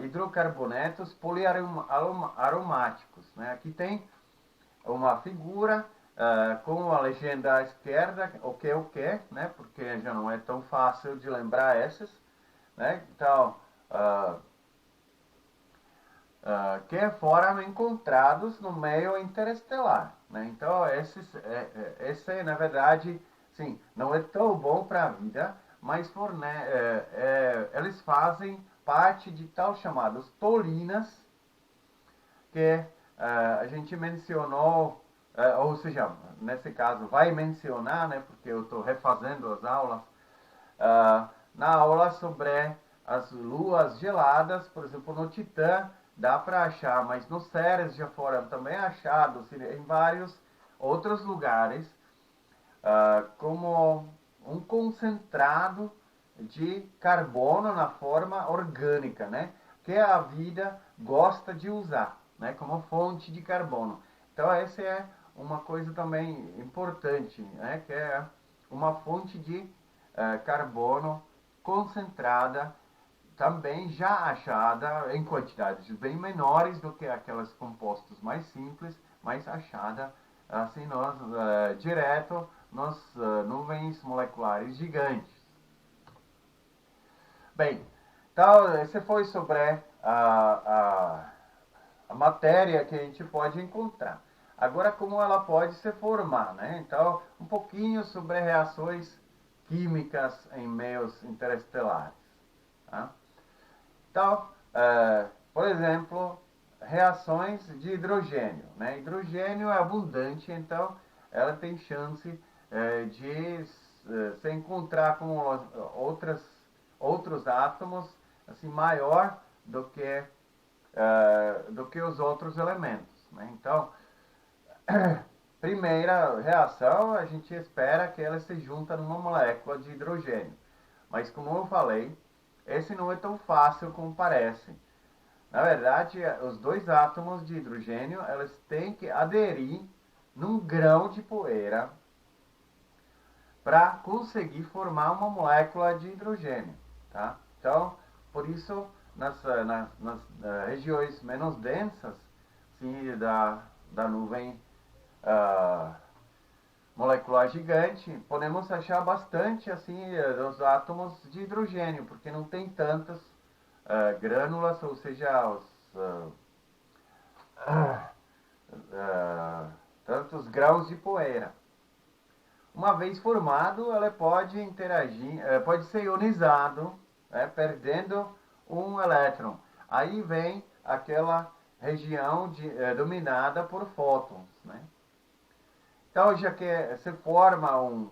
hidrocarbonetos poliaromáticos. Né? Aqui tem uma figura com a legenda à esquerda, o que, né? Porque já não é tão fácil de lembrar essas. Né? Então, que foram encontrados no meio interestelar. Né? Então, esse, na verdade, sim, não é tão bom para a vida, mas eles fazem parte de tal chamados tolinas, que a gente mencionou, ou seja, nesse caso vai mencionar, né, porque eu estou refazendo as aulas, na aula sobre as luas geladas, por exemplo, no Titã, dá para achar, mas no Ceres já foram também achados em vários outros lugares, como um concentrado de carbono na forma orgânica, né? Que a vida gosta de usar, né? Como fonte de carbono. Então essa é uma coisa também importante, né? Que é uma fonte de carbono concentrada, também já achada em quantidades bem menores do que aquelas compostos mais simples, mas achada assim direto nas nuvens moleculares gigantes. Bem, então esse foi sobre a matéria que a gente pode encontrar. Agora, como ela pode se formar, né? Então, um pouquinho sobre reações químicas em meios interestelares. Tá? Então, por exemplo, reações de hidrogênio. Né? Hidrogênio é abundante, então ela tem chance de se encontrar com outros átomos assim, maior do que os outros elementos. Né? Então, primeira reação, a gente espera que ela se junta numa molécula de hidrogênio. Mas como eu falei, esse não é tão fácil como parece. Na verdade, os dois átomos de hidrogênio, eles têm que aderir num grão de poeira para conseguir formar uma molécula de hidrogênio. Tá? Então, por isso, nas regiões menos densas sim, da nuvem molecular gigante, podemos achar bastante assim dos átomos de hidrogênio, porque não tem tantas grânulas, ou seja, tantos grãos de poeira. Uma vez formado, ela pode interagir, pode ser ionizado, perdendo um elétron. Aí vem aquela região dominada por fótons, né? Então, já que se forma um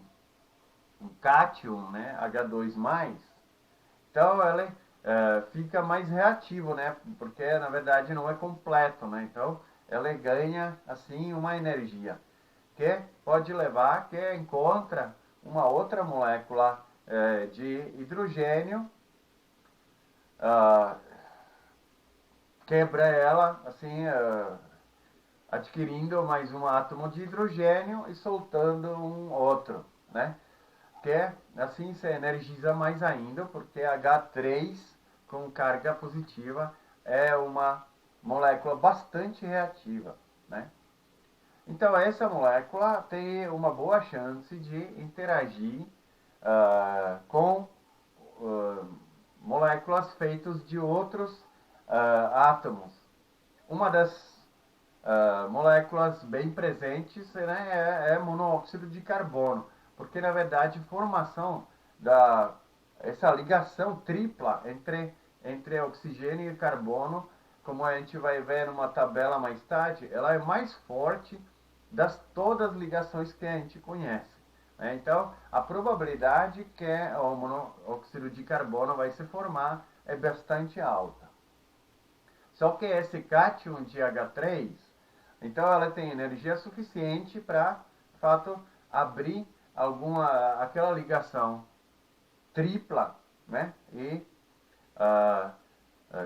cátion, né, H2+, então ele fica mais reativo, né, porque na verdade não é completo, né, então ele ganha assim uma energia que pode levar que encontra uma outra molécula de hidrogênio, quebra ela assim, adquirindo mais um átomo de hidrogênio e soltando um outro, né? Que assim se energiza mais ainda, porque H3 com carga positiva é uma molécula bastante reativa, né? Então essa molécula tem uma boa chance de interagir com moléculas feitas de outros átomos. Uma das moléculas bem presentes, né, é monóxido de carbono, porque na verdade a formação essa ligação tripla entre oxigênio e carbono, como a gente vai ver numa tabela mais tarde, ela é mais forte das todas as ligações que a gente conhece. Né? Então, a probabilidade que o monóxido de carbono vai se formar é bastante alta. Só que esse cátion de H3, então ela tem energia suficiente para, de fato, abrir aquela ligação tripla, né? E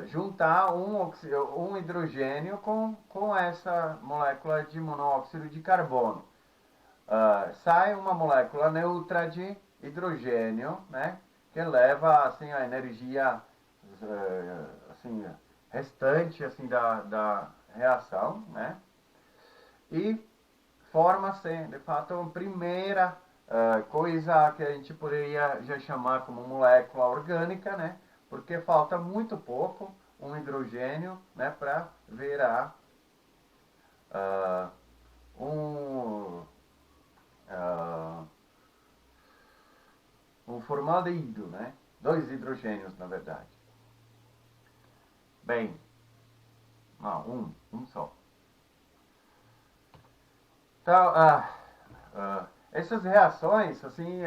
juntar um hidrogênio com essa molécula de monóxido de carbono. Sai uma molécula neutra de hidrogênio, né? Que leva assim a energia assim restante assim da reação, né? E forma-se, de fato, a primeira coisa que a gente poderia já chamar como molécula orgânica, né? Porque falta muito pouco um hidrogênio, né, para virar um, um formaldeído, né? Dois hidrogênios, na verdade. Bem, não, um só. Então, essas reações assim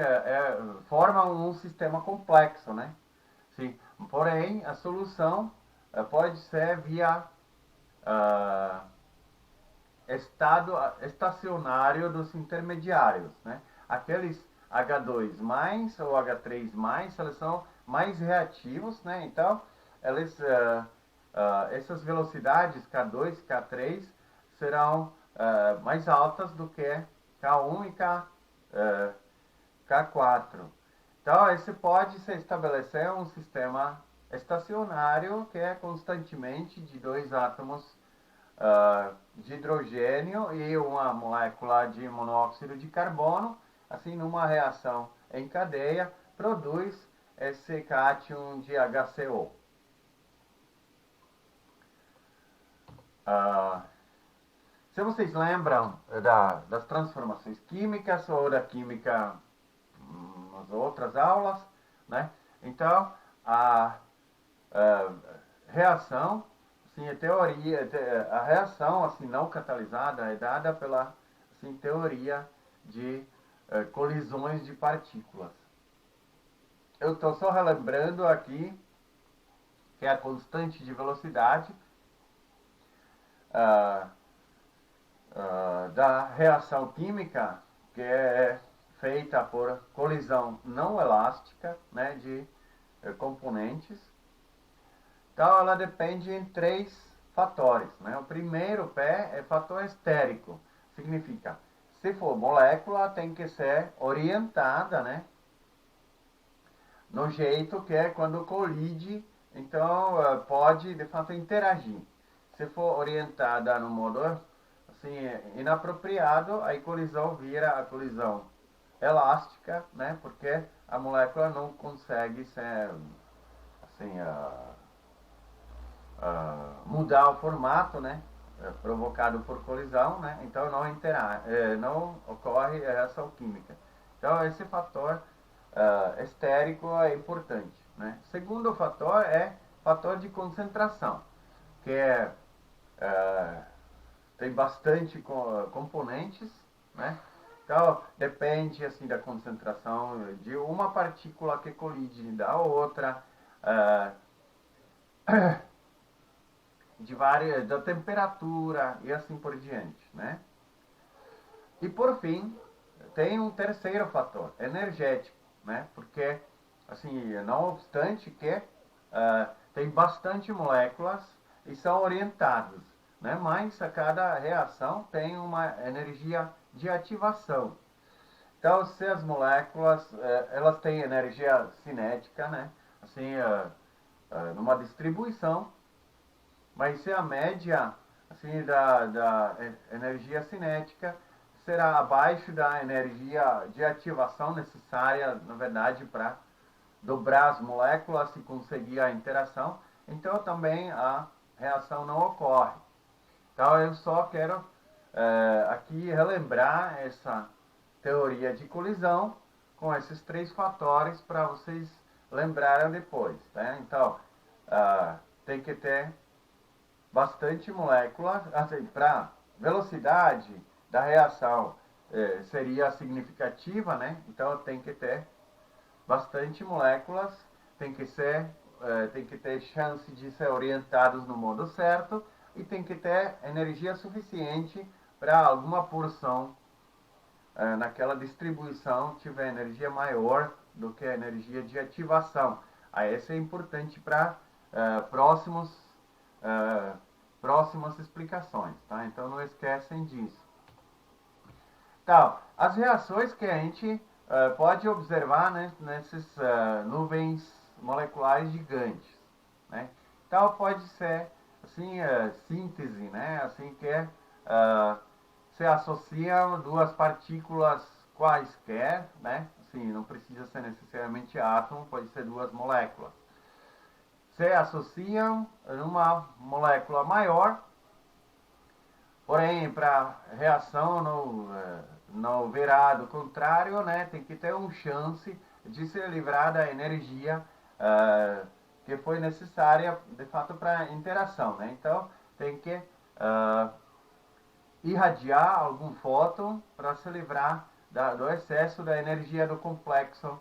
formam um sistema complexo, né? Sim. Porém, a solução pode ser via estado estacionário dos intermediários, né? Aqueles H2+ ou H3+, eles são mais reativos, né? Então, eles, essas velocidades K2 e K3 serão mais altas do que K1 e K4. Então, esse pode se estabelecer um sistema estacionário que é constantemente de dois átomos de hidrogênio e uma molécula de monóxido de carbono, assim numa reação em cadeia, produz esse cátion de HCO. Se vocês lembram das transformações químicas ou da química nas outras aulas, né? Então, a reação, assim, a reação assim, não catalisada é dada pela assim, teoria de colisões de partículas. Eu estou só relembrando aqui que a constante de velocidade da reação química, que é feita por colisão não elástica, né, de componentes. Então, ela depende em três fatores. Né? O primeiro pé é fator estérico. Significa, se for molécula, tem que ser orientada, né, no jeito que é quando colide, então pode, de fato, interagir. Se for orientada no modo assim, inapropriado, a colisão vira a colisão elástica, né, porque a molécula não consegue ser assim, mudar o formato, né, provocado por colisão, né, então não ocorre reação química. Então esse fator estérico é importante. Né. Segundo fator é fator de concentração, que tem bastante componentes, né, Então, depende assim da concentração de uma partícula que colide da outra, de várias, da temperatura e assim por diante, né? E por fim, tem um terceiro fator, energético, né? Porque, assim, não obstante que tem bastante moléculas e são orientadas, né? Mas a cada reação tem uma energia de ativação. Então, se as moléculas, elas têm energia cinética, né? Assim, numa distribuição, mas se a média assim, da energia cinética será abaixo da energia de ativação necessária, na verdade, para dobrar as moléculas e conseguir a interação, então também a reação não ocorre. Então eu só quero aqui relembrar essa teoria de colisão com esses três fatores para vocês lembrarem depois. Tá? Então, tem que ter bastante moléculas, assim, para velocidade da reação seria significativa, né? Então tem que ter bastante moléculas, tem que ter chance de ser orientados no modo certo e tem que ter energia suficiente para alguma porção naquela distribuição tiver energia maior do que a energia de ativação. Aí isso é importante para próximas explicações, tá? Então não esquecem disso. Então, as reações que a gente pode observar, né, nessas nuvens moleculares gigantes, né? Então pode ser assim síntese, né? Assim que se associam duas partículas quaisquer, né? Assim, não precisa ser necessariamente átomo, pode ser duas moléculas. Se associam numa molécula maior, porém para reação no verado contrário, né, tem que ter uma chance de se livrar da energia que foi necessária de fato para a interação, né? Então tem que irradiar algum fóton para se livrar do excesso da energia do complexo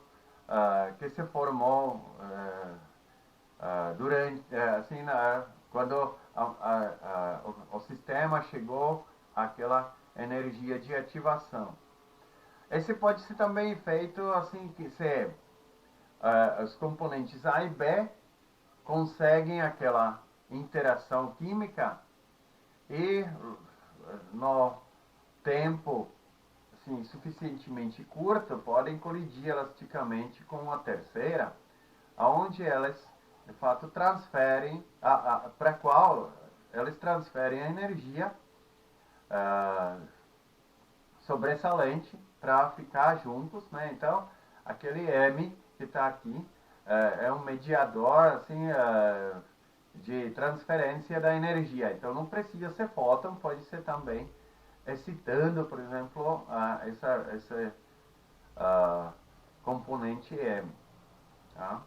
que se formou durante assim quando o sistema chegou àquela energia de ativação. Esse pode ser também feito assim que se os componentes A e B conseguem aquela interação química e no tempo assim, suficientemente curto podem colidir elasticamente com a terceira, onde elas de fato transferem para qual eles transferem a energia sobressalente para ficar juntos, né? Então aquele M que está aqui é um mediador assim de transferência da energia. Então não precisa ser fóton, pode ser também excitando, por exemplo, esse componente M. Tá?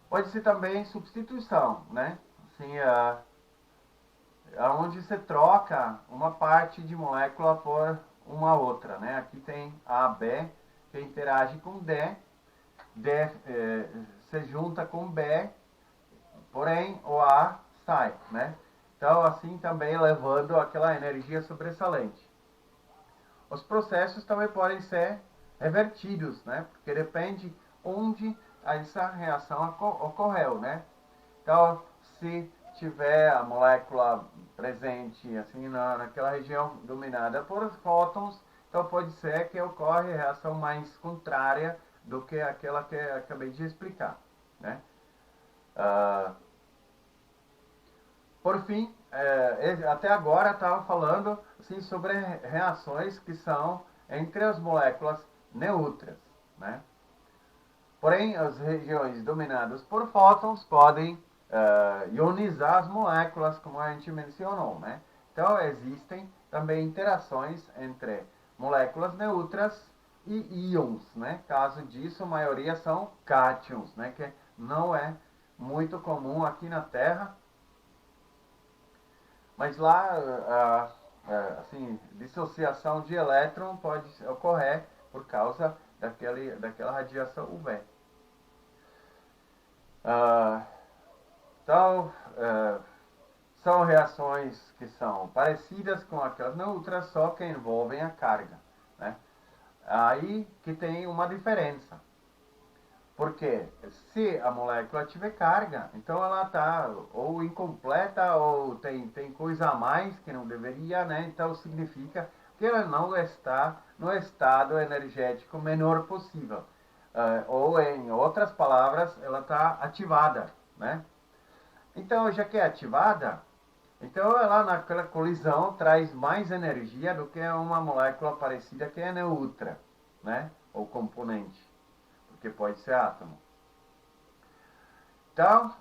Pode ser também substituição, né? Assim, onde você troca uma parte de molécula por uma outra, né? Aqui tem A, B, que interage com D, D se junta com B, porém o A sai, né? Então, assim também levando aquela energia sobressalente. Os processos também podem ser revertidos, né? Porque depende onde essa reação ocorreu, né? Então, se tiver a molécula presente assim naquela região dominada por fótons, então pode ser que ocorra a reação mais contrária do que aquela que eu acabei de explicar, né? Por fim, até agora estava falando assim, sobre reações que são entre as moléculas neutras, né? Porém, as regiões dominadas por fótons podem ionizar as moléculas, como a gente mencionou, né? Então, existem também interações entre moléculas neutras e íons, né? Caso disso, a maioria são cátions, né? Que não é muito comum aqui na Terra, mas lá, assim, de dissociação de elétron pode ocorrer por causa daquela radiação UV. Então, são reações que são parecidas com aquelas neutras, só que envolvem a carga, né? Aí que tem uma diferença. Porque se a molécula tiver carga, então ela está ou incompleta ou tem coisa a mais que não deveria, né? Então significa que ela não está no estado energético menor possível. Ou em outras palavras, ela está ativada, né? Então, já que é ativada, então ela naquela colisão traz mais energia do que uma molécula parecida que é neutra, né? Ou componente, porque pode ser átomo. Então,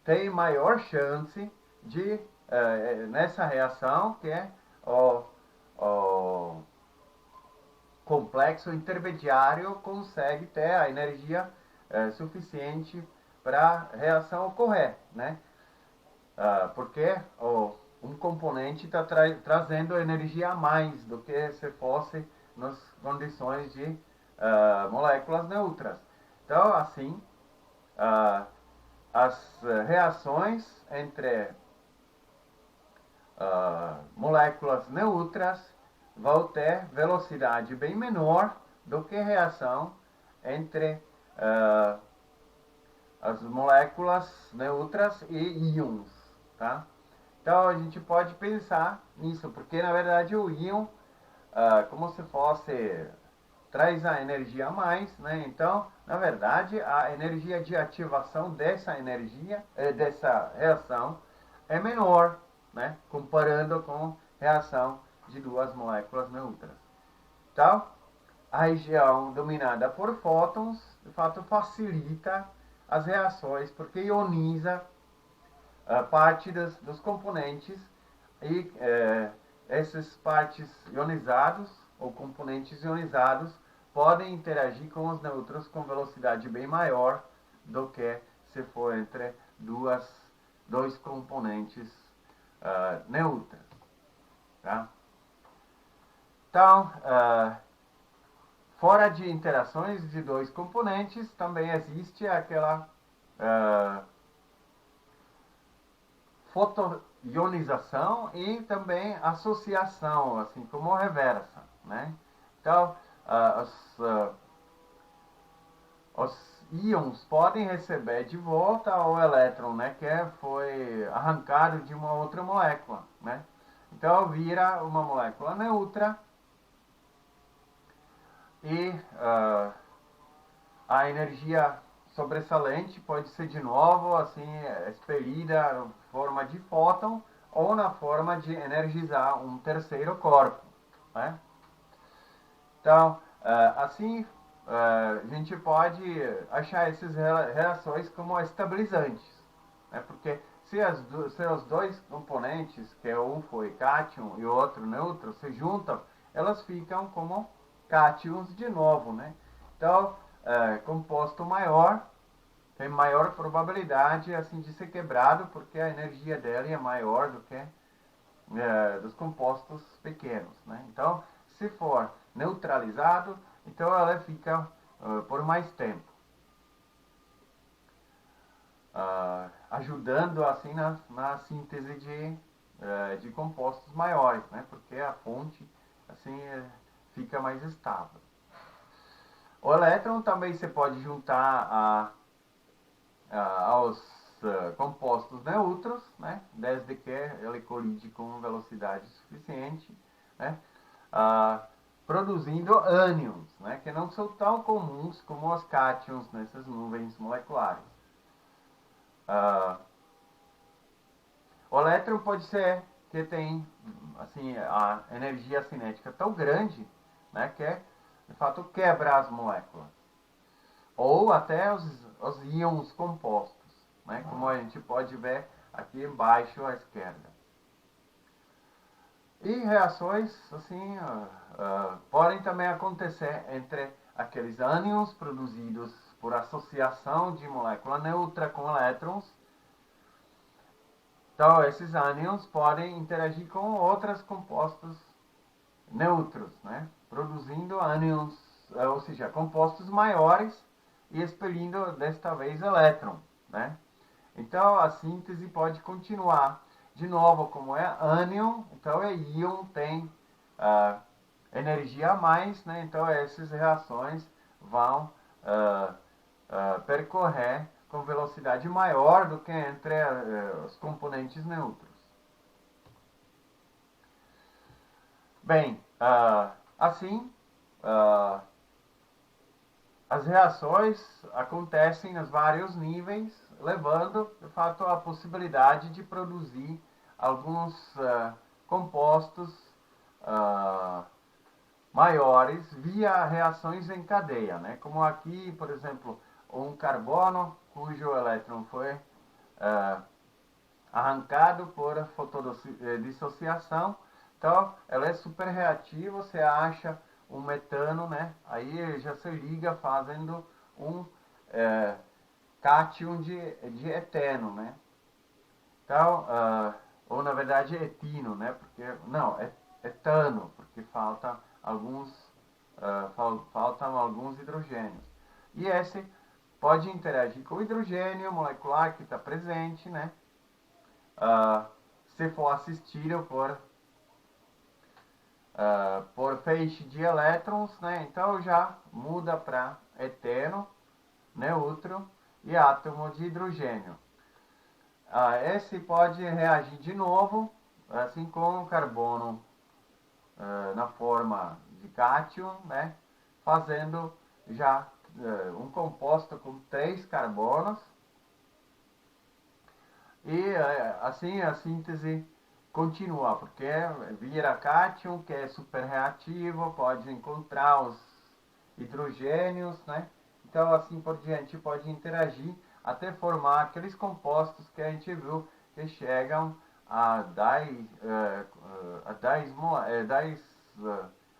tem maior chance de, nessa reação, que é o complexo intermediário consegue ter a energia suficiente para a reação ocorrer, né? Porque um componente está trazendo energia a mais do que se fosse nas condições de moléculas neutras. Então, assim, as reações entre moléculas neutras vão ter velocidade bem menor do que a reação entre as moléculas neutras e íons, tá? Então a gente pode pensar nisso, porque na verdade o íon, como se fosse, traz a energia a mais, né? Então, na verdade, a energia de ativação dessa energia, dessa reação, é menor, né? Comparando com a reação de duas moléculas neutras. Então, a região dominada por fótons, de fato, facilita as reações, porque ioniza parte dos componentes e esses partes ionizados ou componentes ionizados podem interagir com os nêutrons com velocidade bem maior do que se for entre dois componentes neutros. Tá? Então, fora de interações de dois componentes, também existe aquela fotoionização e também associação, assim como reversa, né? Então, os íons podem receber de volta o elétron, né, que foi arrancado de uma outra molécula, né? Então vira uma molécula neutra e a energia sobressalente pode ser de novo assim expelida na forma de fóton ou na forma de energizar um terceiro corpo, né? Então, assim, a gente pode achar essas reações como estabilizantes, né? Porque se os dois componentes, que um foi cátion e o outro neutro, se juntam, elas ficam como cátions de novo, né? Então, composto maior tem maior probabilidade assim de ser quebrado, porque a energia dele é maior do que dos compostos pequenos, né? Então, se for neutralizado, então ela fica por mais tempo, ajudando assim na síntese de compostos maiores, né? Porque a fonte assim fica mais estável. O elétron também se pode juntar aos compostos neutros, né? Desde que ele colide com velocidade suficiente, né? Produzindo ânions, né? Que não são tão comuns como os cátions nessas nuvens moleculares. O elétron pode ser que tem assim, a energia cinética tão grande, né, que de fato quebra as moléculas. Ou até os íons compostos, né, como a gente pode ver aqui embaixo à esquerda. E reações assim podem também acontecer entre aqueles ânions produzidos por associação de molécula neutra com elétrons. Então, esses ânions podem interagir com outros compostos neutros, né? Produzindo ânions, ou seja, compostos maiores e expelindo desta vez elétron, né? Então a síntese pode continuar. De novo, como é ânion, então é íon, tem energia a mais, né? Então essas reações vão percorrer com velocidade maior do que entre os componentes neutros. Bem, assim, as reações acontecem nos vários níveis, levando, de fato, à possibilidade de produzir alguns compostos maiores via reações em cadeia, né? Como aqui, por exemplo, um carbono cujo elétron foi arrancado por fotodissociação. Então, ela é super reativa, você acha um metano, né? Aí já se liga fazendo um cátion de eteno, né? Então, ou na verdade etino, né? Porque, não, é etano, porque faltam alguns hidrogênios. E esse pode interagir com o hidrogênio molecular que está presente, né? Se for assistido por feixe de elétrons, né? Então já muda para eteno, neutro e átomo de hidrogênio. Esse pode reagir de novo, assim com o carbono na forma de cátion, né? Fazendo já um composto com 3 carbonos. E assim a síntese continua, porque vira cátion, que é super reativo, pode encontrar os hidrogênios, né? Então assim por diante pode interagir até formar aqueles compostos que a gente viu que chegam a 10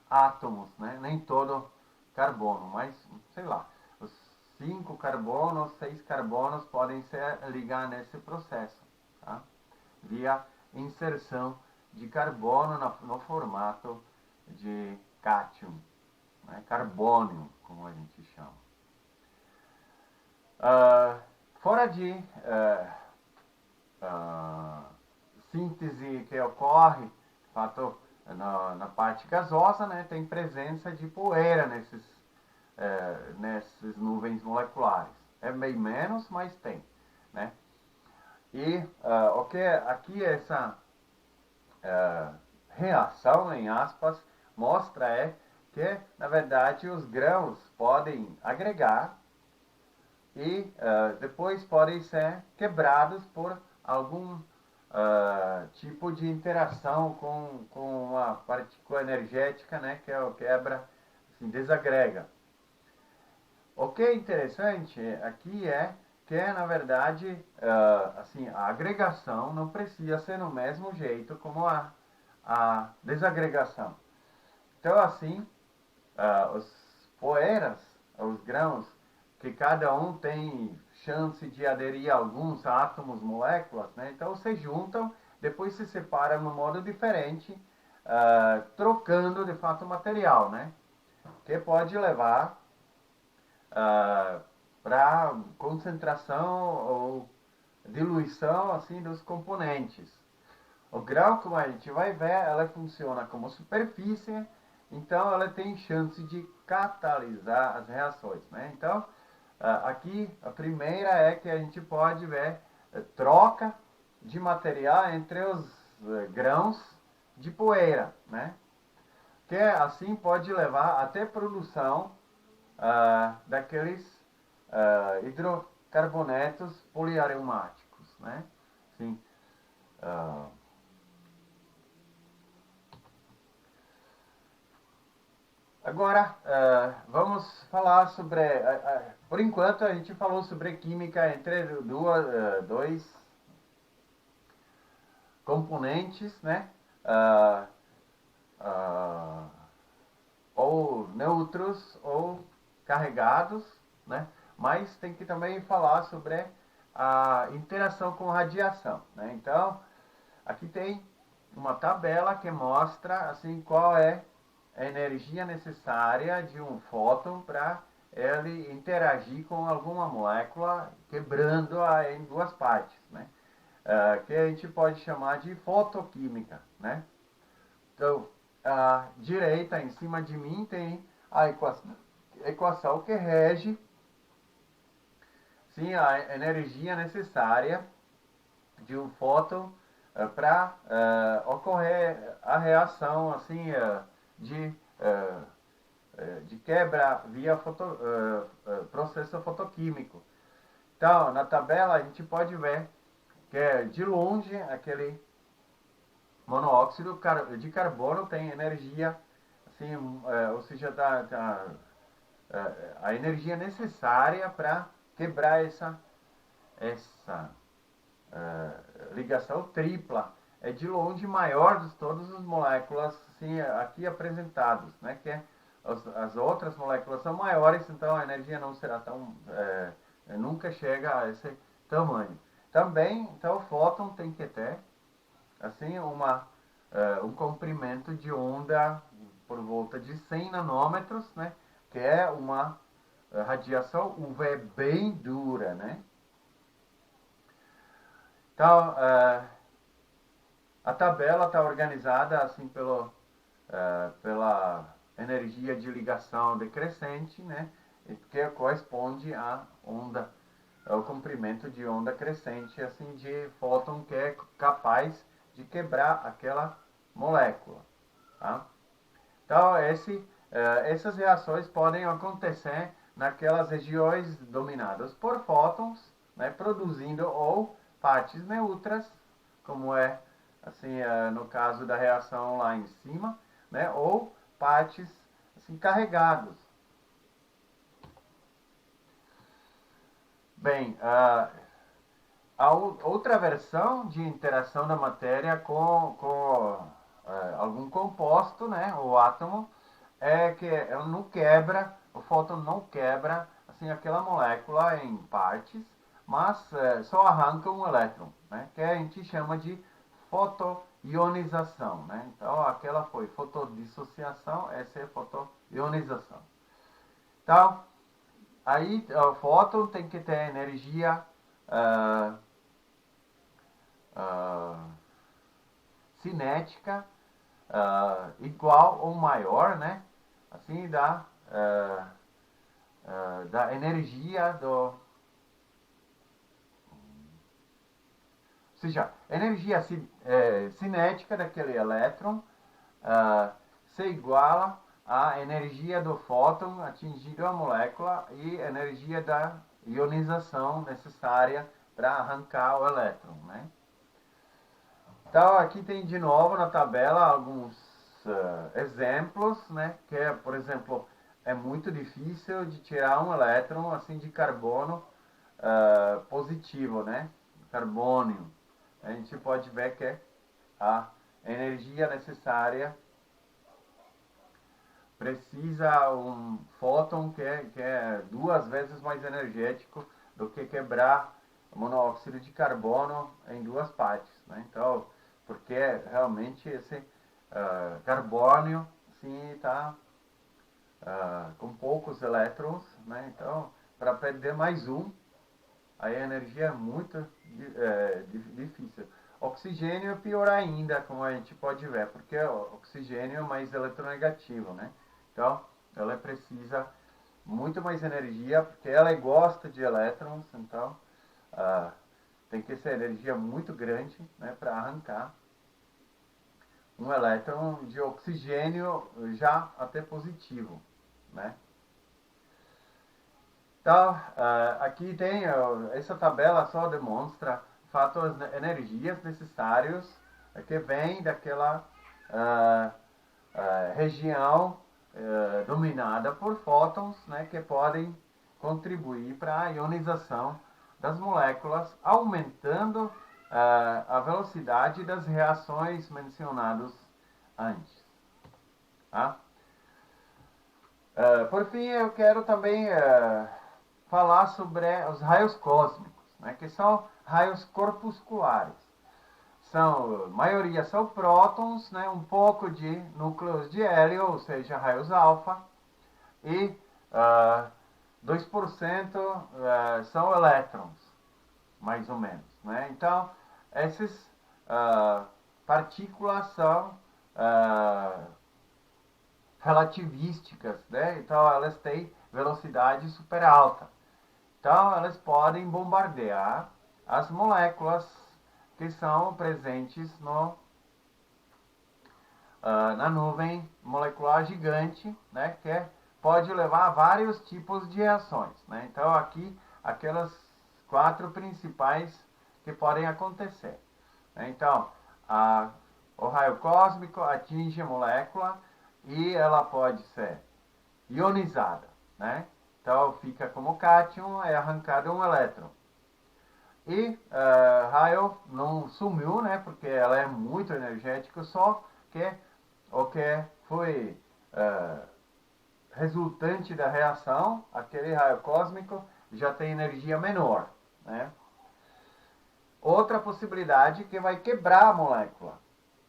átomos, né? Nem todo carbono, mas sei lá, os 5 carbonos, 6 carbonos podem se ligar nesse processo, tá? Via inserção de carbono no formato de cátion, né? Carbônio, como a gente chama. Fora de síntese que ocorre, de fato, na parte gasosa, né, tem presença de poeira nessas nuvens moleculares. É bem menos, mas tem, né? E o que aqui essa reação, em aspas, mostra é que, na verdade, os grãos podem agregar e depois podem ser quebrados por algum tipo de interação com a partícula energética, né, que é o quebra, assim, desagrega. O que é interessante aqui é que, na verdade, assim, a agregação não precisa ser no mesmo jeito como a desagregação. Então, assim, os poeiras, os grãos, que cada um tem chance de aderir a alguns átomos, moléculas, né? Então se juntam, depois se separam de um modo diferente, trocando de fato o material, né? Que pode levar para concentração ou diluição assim dos componentes. O grão, como a gente vai ver, ela funciona como superfície, então ela tem chance de catalisar as reações, né? Então, aqui a primeira é que a gente pode ver troca de material entre os grãos de poeira, né? Que assim pode levar até produção daqueles hidrocarbonetos poliaromáticos, né? Sim. Agora, vamos falar sobre... por enquanto, a gente falou sobre química entre dois componentes, né? Ou neutros ou carregados, né? Mas tem que também falar sobre a interação com radiação, né? Então, aqui tem uma tabela que mostra assim qual é a energia necessária de um fóton para ele interagir com alguma molécula, quebrando-a em duas partes, né? Que a gente pode chamar de fotoquímica, né? Então, à direita, em cima de mim, tem a equação que rege, sim, a energia necessária de um fóton para ocorrer a reação assim de quebra via processo fotoquímico. Então, na tabela a gente pode ver que de longe aquele monóxido de carbono tem energia, assim, ou seja, a energia necessária para quebrar essa ligação tripla. É de longe maior de todas as moléculas assim, aqui apresentadas, né? Que as outras moléculas são maiores, então a energia não será tão nunca chega a esse tamanho. Também, então, o fóton tem que ter assim um comprimento de onda por volta de 100 nanômetros, né? Que é uma radiação UV bem dura, né? Então, a tabela está organizada assim pela energia de ligação decrescente, né? Que corresponde à onda, ao comprimento de onda crescente, assim, de fóton que é capaz de quebrar aquela molécula. Tá? Então, essas reações podem acontecer naquelas regiões dominadas por fótons, né, produzindo ou partes neutras, como é assim, no caso da reação lá em cima, né, ou partes assim, carregados. Bem, a outra versão de interação da matéria com algum composto, né, o átomo, é que ela não quebra, o fóton não quebra assim, aquela molécula em partes, mas só arranca um elétron, né, que a gente chama de fotoionização. Né? Então, aquela foi fotodissociação, essa é fotoionização. Então, aí o fóton tem que ter energia cinética igual ou maior, né? Assim, da energia ou seja, energia cinética daquele elétron se iguala à energia do fóton atingido a molécula e energia da ionização necessária para arrancar o elétron, né? Então, aqui tem de novo na tabela alguns exemplos, né? Que é, por exemplo, é muito difícil de tirar um elétron assim de carbono positivo, né? Carbônio. A gente pode ver que a energia necessária precisa um fóton que é 2 vezes mais energético do que quebrar o monóxido de carbono em 2 partes, né? Então, porque realmente esse carbônio sim está com poucos elétrons, né? Então, para perder mais um, aí a energia é muito difícil. Oxigênio é pior ainda, como a gente pode ver, porque o oxigênio é mais eletronegativo, né? Então, ela precisa muito mais energia, porque ela gosta de elétrons, então tem que ser energia muito grande, né, para arrancar um elétron de oxigênio já até positivo, né? Então, aqui tem, essa tabela só demonstra fatores de energias necessários que vêm daquela região dominada por fótons, né, que podem contribuir para a ionização das moléculas, aumentando a velocidade das reações mencionadas antes. Tá? Por fim, eu quero também falar sobre os raios cósmicos, né, que são raios corpusculares. a maioria são prótons, né, um pouco de núcleos de hélio, ou seja, raios alfa, e 2% são elétrons, mais ou menos. Né? Então, essas partículas são relativísticas, né? Então elas têm velocidade super alta. Então elas podem bombardear as moléculas que são presentes na nuvem molecular gigante, né? Que pode levar a vários tipos de reações. Né? Então aqui aquelas 4 principais que podem acontecer. Né? Então o raio cósmico atinge a molécula e ela pode ser ionizada, né? Então fica como cátion, é arrancado um elétron. E raio não sumiu, né? Porque ela é muito energética, só que o que foi resultante da reação, aquele raio cósmico já tem energia menor, né? Outra possibilidade que vai quebrar a molécula,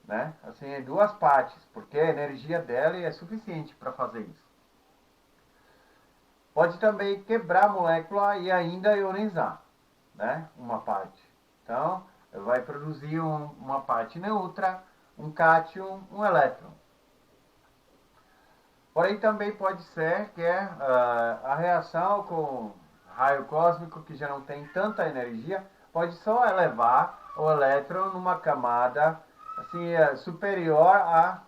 né? Assim, em 2 partes, porque a energia dela é suficiente para fazer isso. Pode também quebrar a molécula e ainda ionizar, né? Uma parte. Então, vai produzir uma parte neutra, um cátion, um elétron. Porém, também pode ser que a reação com raio cósmico, que já não tem tanta energia, pode só elevar o elétron numa camada assim, superior a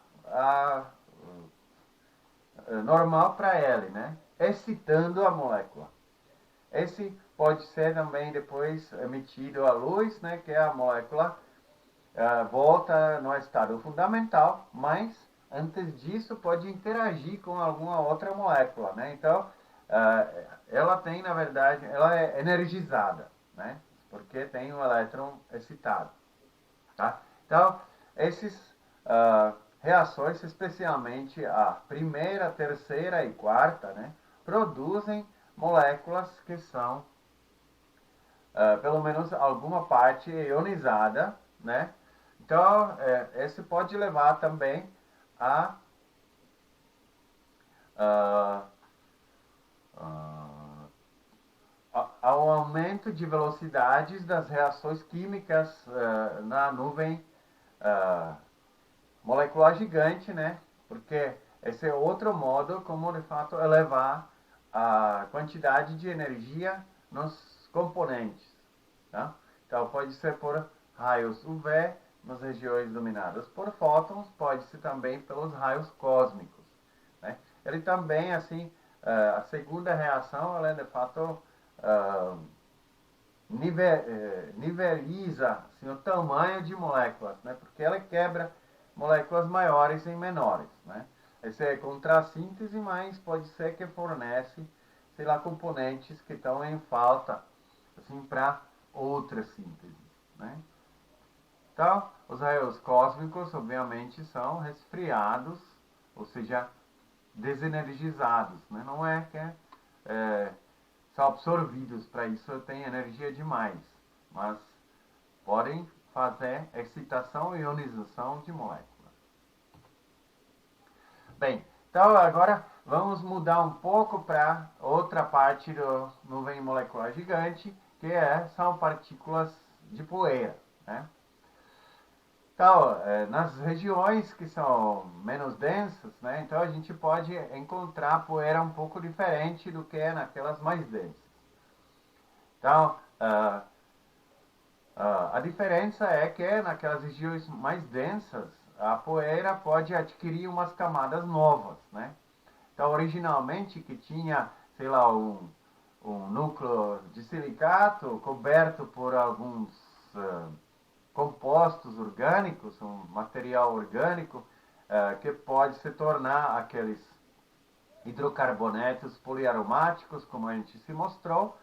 normal para ele, né? Excitando a molécula. Esse pode ser também depois emitido à luz, né? Que a molécula volta no estado fundamental, mas antes disso pode interagir com alguma outra molécula, né? Então, ela tem, na verdade, ela é energizada, né? Porque tem um elétron excitado, tá? Então, esses reações, especialmente a primeira, terceira e quarta, né? Produzem moléculas que são, pelo menos alguma parte ionizada, né? Então, esse pode levar também ao aumento de velocidades das reações químicas na nuvem molecular gigante, né? Porque esse é outro modo como, de fato, elevar a quantidade de energia nos componentes. Tá? Então, pode ser por raios UV, nas regiões dominadas por fótons, pode ser também pelos raios cósmicos. Né? Ele também, assim, a segunda reação, ela é de fato niveliza assim, o tamanho de moléculas, né? Porque ela quebra moléculas maiores em menores. Né? Essa é contrassíntese, mas pode ser que fornece, sei lá, componentes que estão em falta assim, para outra síntese. Né? Então, os raios cósmicos, obviamente, são resfriados, ou seja, desenergizados. Né? Não é que são absorvidos, para isso tem energia demais, mas podem fazer excitação e ionização de moléculas. Bem, então agora vamos mudar um pouco para outra parte do nuvem molecular gigante, que são partículas de poeira. Né? Então, nas regiões que são menos densas, né, então a gente pode encontrar poeira um pouco diferente do que naquelas mais densas. Então, a diferença é que naquelas regiões mais densas, a poeira pode adquirir umas camadas novas. Né? Então, originalmente, que tinha, sei lá, um núcleo de silicato coberto por alguns compostos orgânicos, um material orgânico que pode se tornar aqueles hidrocarbonetos poliaromáticos, como a gente se mostrou,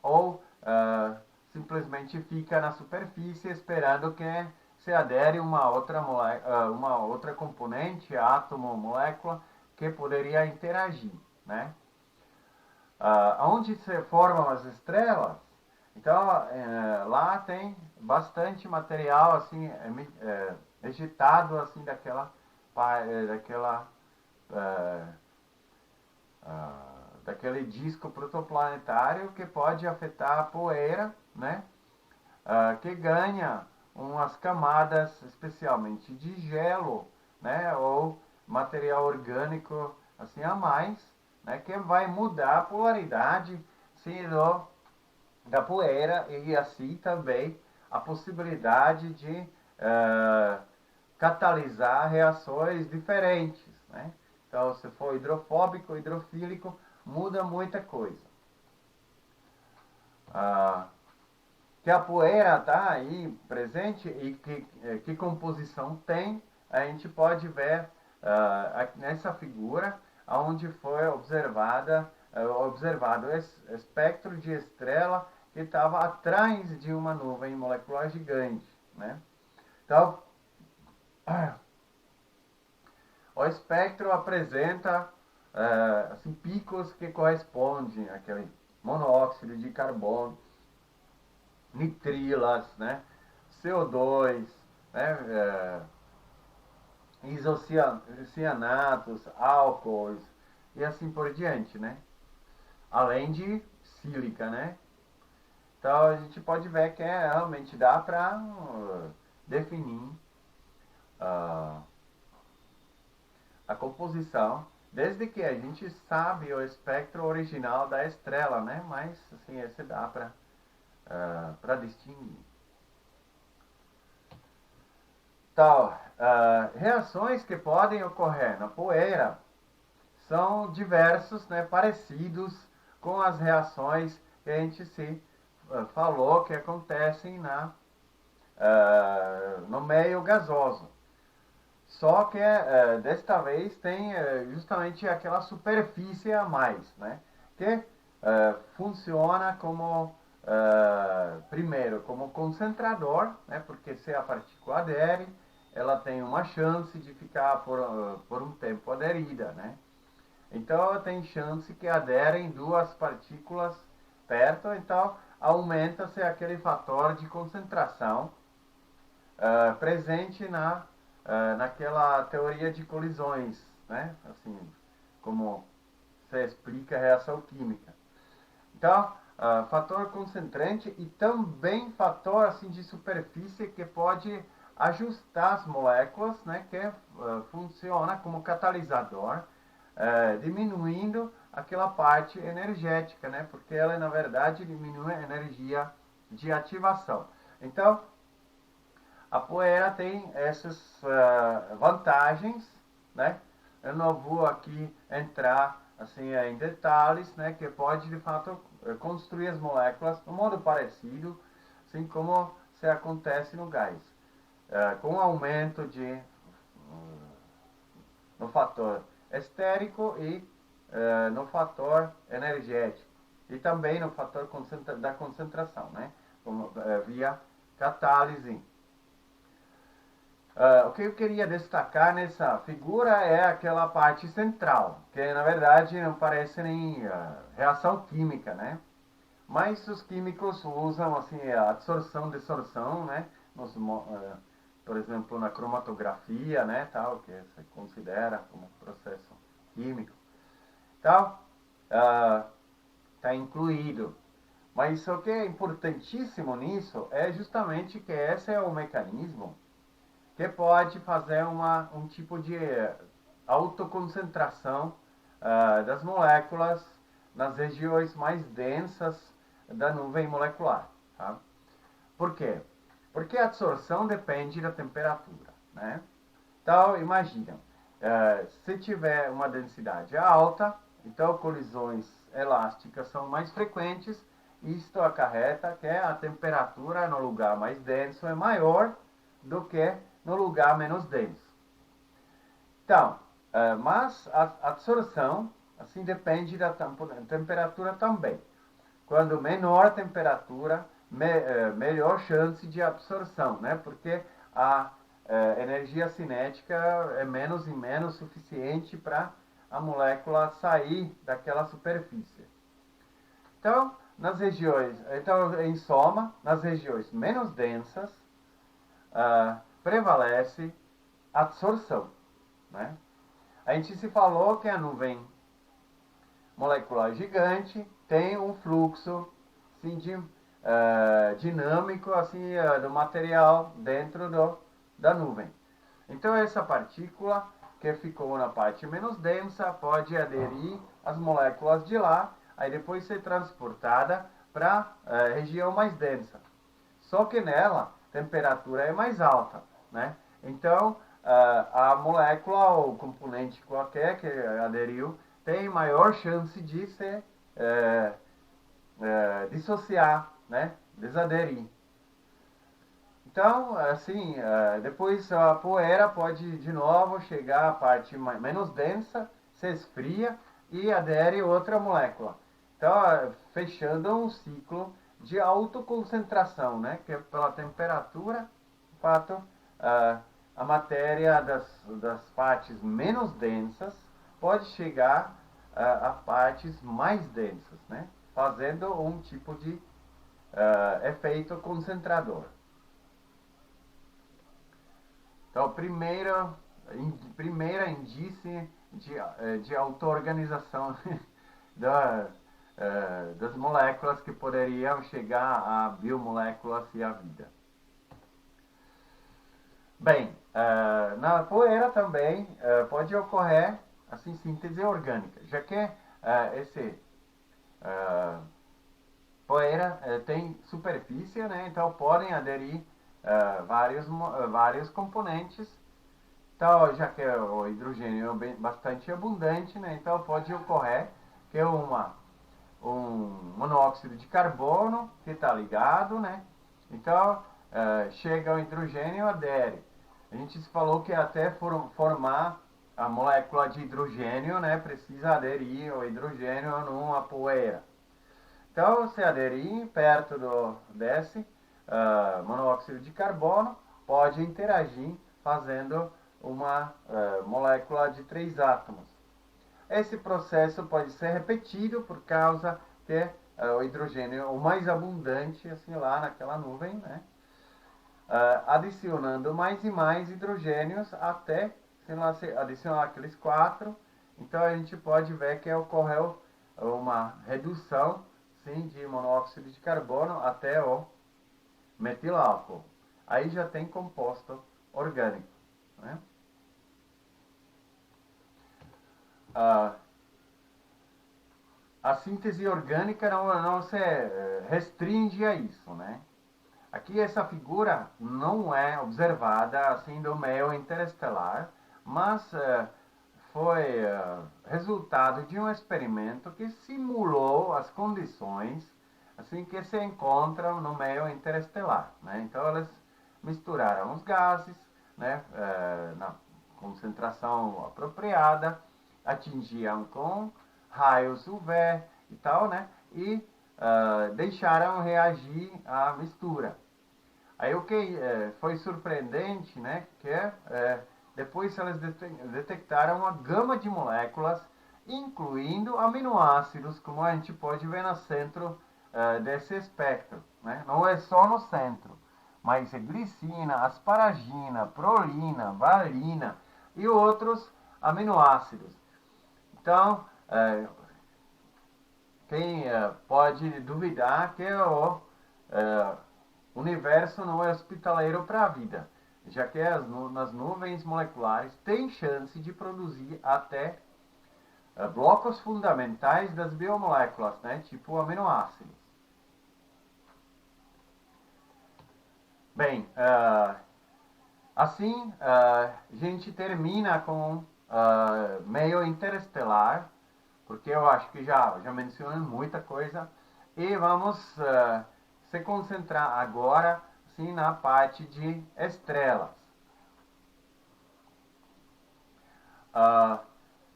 ou simplesmente fica na superfície esperando que se adere uma outra componente, átomo ou molécula, que poderia interagir. Né? Onde se formam as estrelas, Então, lá tem bastante material assim ejetado assim daquela eh, daquele disco protoplanetário que pode afetar a poeira, né? Que ganha umas camadas especialmente de gelo, né? Ou material orgânico assim a mais, né? Que vai mudar a polaridade sim, da poeira e assim também a possibilidade de catalisar reações diferentes, né? Então, se for hidrofóbico, hidrofílico, muda muita coisa. Que a poeira está aí presente e que composição tem, a gente pode ver nessa figura, onde foi observado esse espectro de estrela que estava atrás de uma nuvem molecular gigante, né? Então, o espectro apresenta assim, picos que correspondem àquele monóxido de carbono, nitrilas, né? CO2, né? Isocianatos, álcoois e assim por diante, né? Além de sílica, né? Então a gente pode ver que realmente dá para definir uh, a composição, desde que a gente sabe o espectro original da estrela, né? Mas assim, esse dá para distinguir. Então, reações que podem ocorrer na poeira são diversos, né, parecidos com as reações que a gente falou que acontecem no meio gasoso. Só que desta vez tem justamente aquela superfície a mais, né, que funciona como primeiro como concentrador, né, porque se a partícula adere, ela tem uma chance de ficar por um tempo aderida, né? Então tem chance que aderem duas partículas perto, então aumenta-se aquele fator de concentração presente naquela teoria de colisões, né? Assim, como se explica a reação química. Então, fator concentrante e também fator assim, de superfície que pode ajustar as moléculas, né? Que funciona como catalisador, diminuindo aquela parte energética, né? Porque ela, na verdade, diminui a energia de ativação. Então, a poeira tem essas vantagens, né? Eu não vou aqui entrar assim em detalhes, né? Que pode, de fato, construir as moléculas de um modo parecido, assim como se acontece no gás. Com aumento no fator estérico e no fator energético. E também no fator da concentração, né? Como, via catálise. O que eu queria destacar nessa figura é aquela parte central, que na verdade não parece nem reação química, né? Mas os químicos usam assim a absorção, desorção, né? Por exemplo, na cromatografia, né, tal, que se considera como processo químico. Então, está incluído. Mas o que é importantíssimo nisso é justamente que esse é o mecanismo que pode fazer um tipo de autoconcentração das moléculas nas regiões mais densas da nuvem molecular. Tá? Por quê? Porque a absorção depende da temperatura. Né? Então, imagina, se tiver uma densidade alta, então colisões elásticas são mais frequentes, isto acarreta que a temperatura no lugar mais denso é maior do que no lugar menos denso. Então, mas a absorção assim depende da temperatura também. Quando menor a temperatura, melhor chance de absorção, né? Porque a energia cinética é menos e menos suficiente para a molécula sair daquela superfície. Então, nas regiões, então em soma, nas regiões menos densas, prevalece a absorção, né? A gente se falou que a nuvem molecular gigante tem um fluxo assim, dinâmico assim, do material dentro da nuvem. Então essa partícula que ficou na parte menos densa pode aderir às moléculas de lá, aí depois ser transportada para a região mais densa. Só que nela a temperatura é mais alta, né? Então a molécula ou componente qualquer que aderiu tem maior chance de se dissociar, né? Desaderir. Então, assim, depois a poeira pode de novo chegar à parte menos densa, se esfria e adere outra molécula. Então, fechando um ciclo de autoconcentração, né? Que é pela temperatura, de fato, a matéria das partes menos densas pode chegar a partes mais densas, né? Fazendo um tipo de efeito concentrador. Então, primeira indício de auto-organização das moléculas que poderiam chegar a biomoléculas e a vida. Bem, na poeira também pode ocorrer assim, síntese orgânica, já que esse poeira tem superfície, né? Então podem aderir vários componentes. Então, já que o hidrogênio é bastante abundante, né? Então pode ocorrer que um monóxido de carbono que está ligado, né? Então chega o hidrogênio e adere. A gente falou que até formar a molécula de hidrogênio, né, precisa aderir o hidrogênio numa poeira. Então, se aderir perto desse monóxido de carbono, pode interagir fazendo uma molécula de 3 átomos. Esse processo pode ser repetido por causa que o hidrogênio é o mais abundante assim, lá naquela nuvem, né? Adicionando mais e mais hidrogênios até se adicionar aqueles 4. Então a gente pode ver que ocorreu uma redução sim, de monóxido de carbono até o metilálcool. Aí já tem composto orgânico, né? A síntese orgânica não se restringe a isso, né? Aqui essa figura não é observada assim do meio interestelar, mas foi resultado de um experimento que simulou as condições assim que se encontram no meio interestelar, né? Então eles misturaram os gases, né, na concentração apropriada, atingiam com raios UV e tal, né? E deixaram reagir à mistura. Aí o que foi surpreendente, né? Que depois eles detectaram uma gama de moléculas, incluindo aminoácidos, como a gente pode ver no centro desse espectro, né? Não é só no centro, mas é glicina, asparagina, prolina, valina e outros aminoácidos. Então, quem pode duvidar que o universo não é hospitaleiro para a vida, já que nas nuvens moleculares tem chance de produzir até blocos fundamentais das biomoléculas, né, tipo aminoácidos. Bem, assim a gente termina com meio interestelar, porque eu acho que já mencionei muita coisa, e vamos se concentrar agora sim, na parte de estrelas.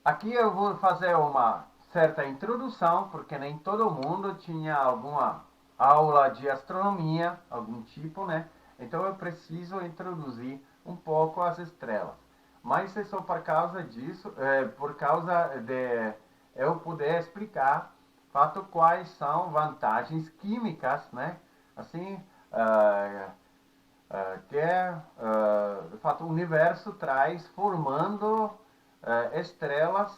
Aqui eu vou fazer uma certa introdução, porque nem todo mundo tinha alguma aula de astronomia, algum tipo, né? Então eu preciso introduzir um pouco as estrelas. Mas é só por causa disso, por causa de eu poder explicar fato, quais são vantagens químicas, né? Assim, de fato, o universo traz formando estrelas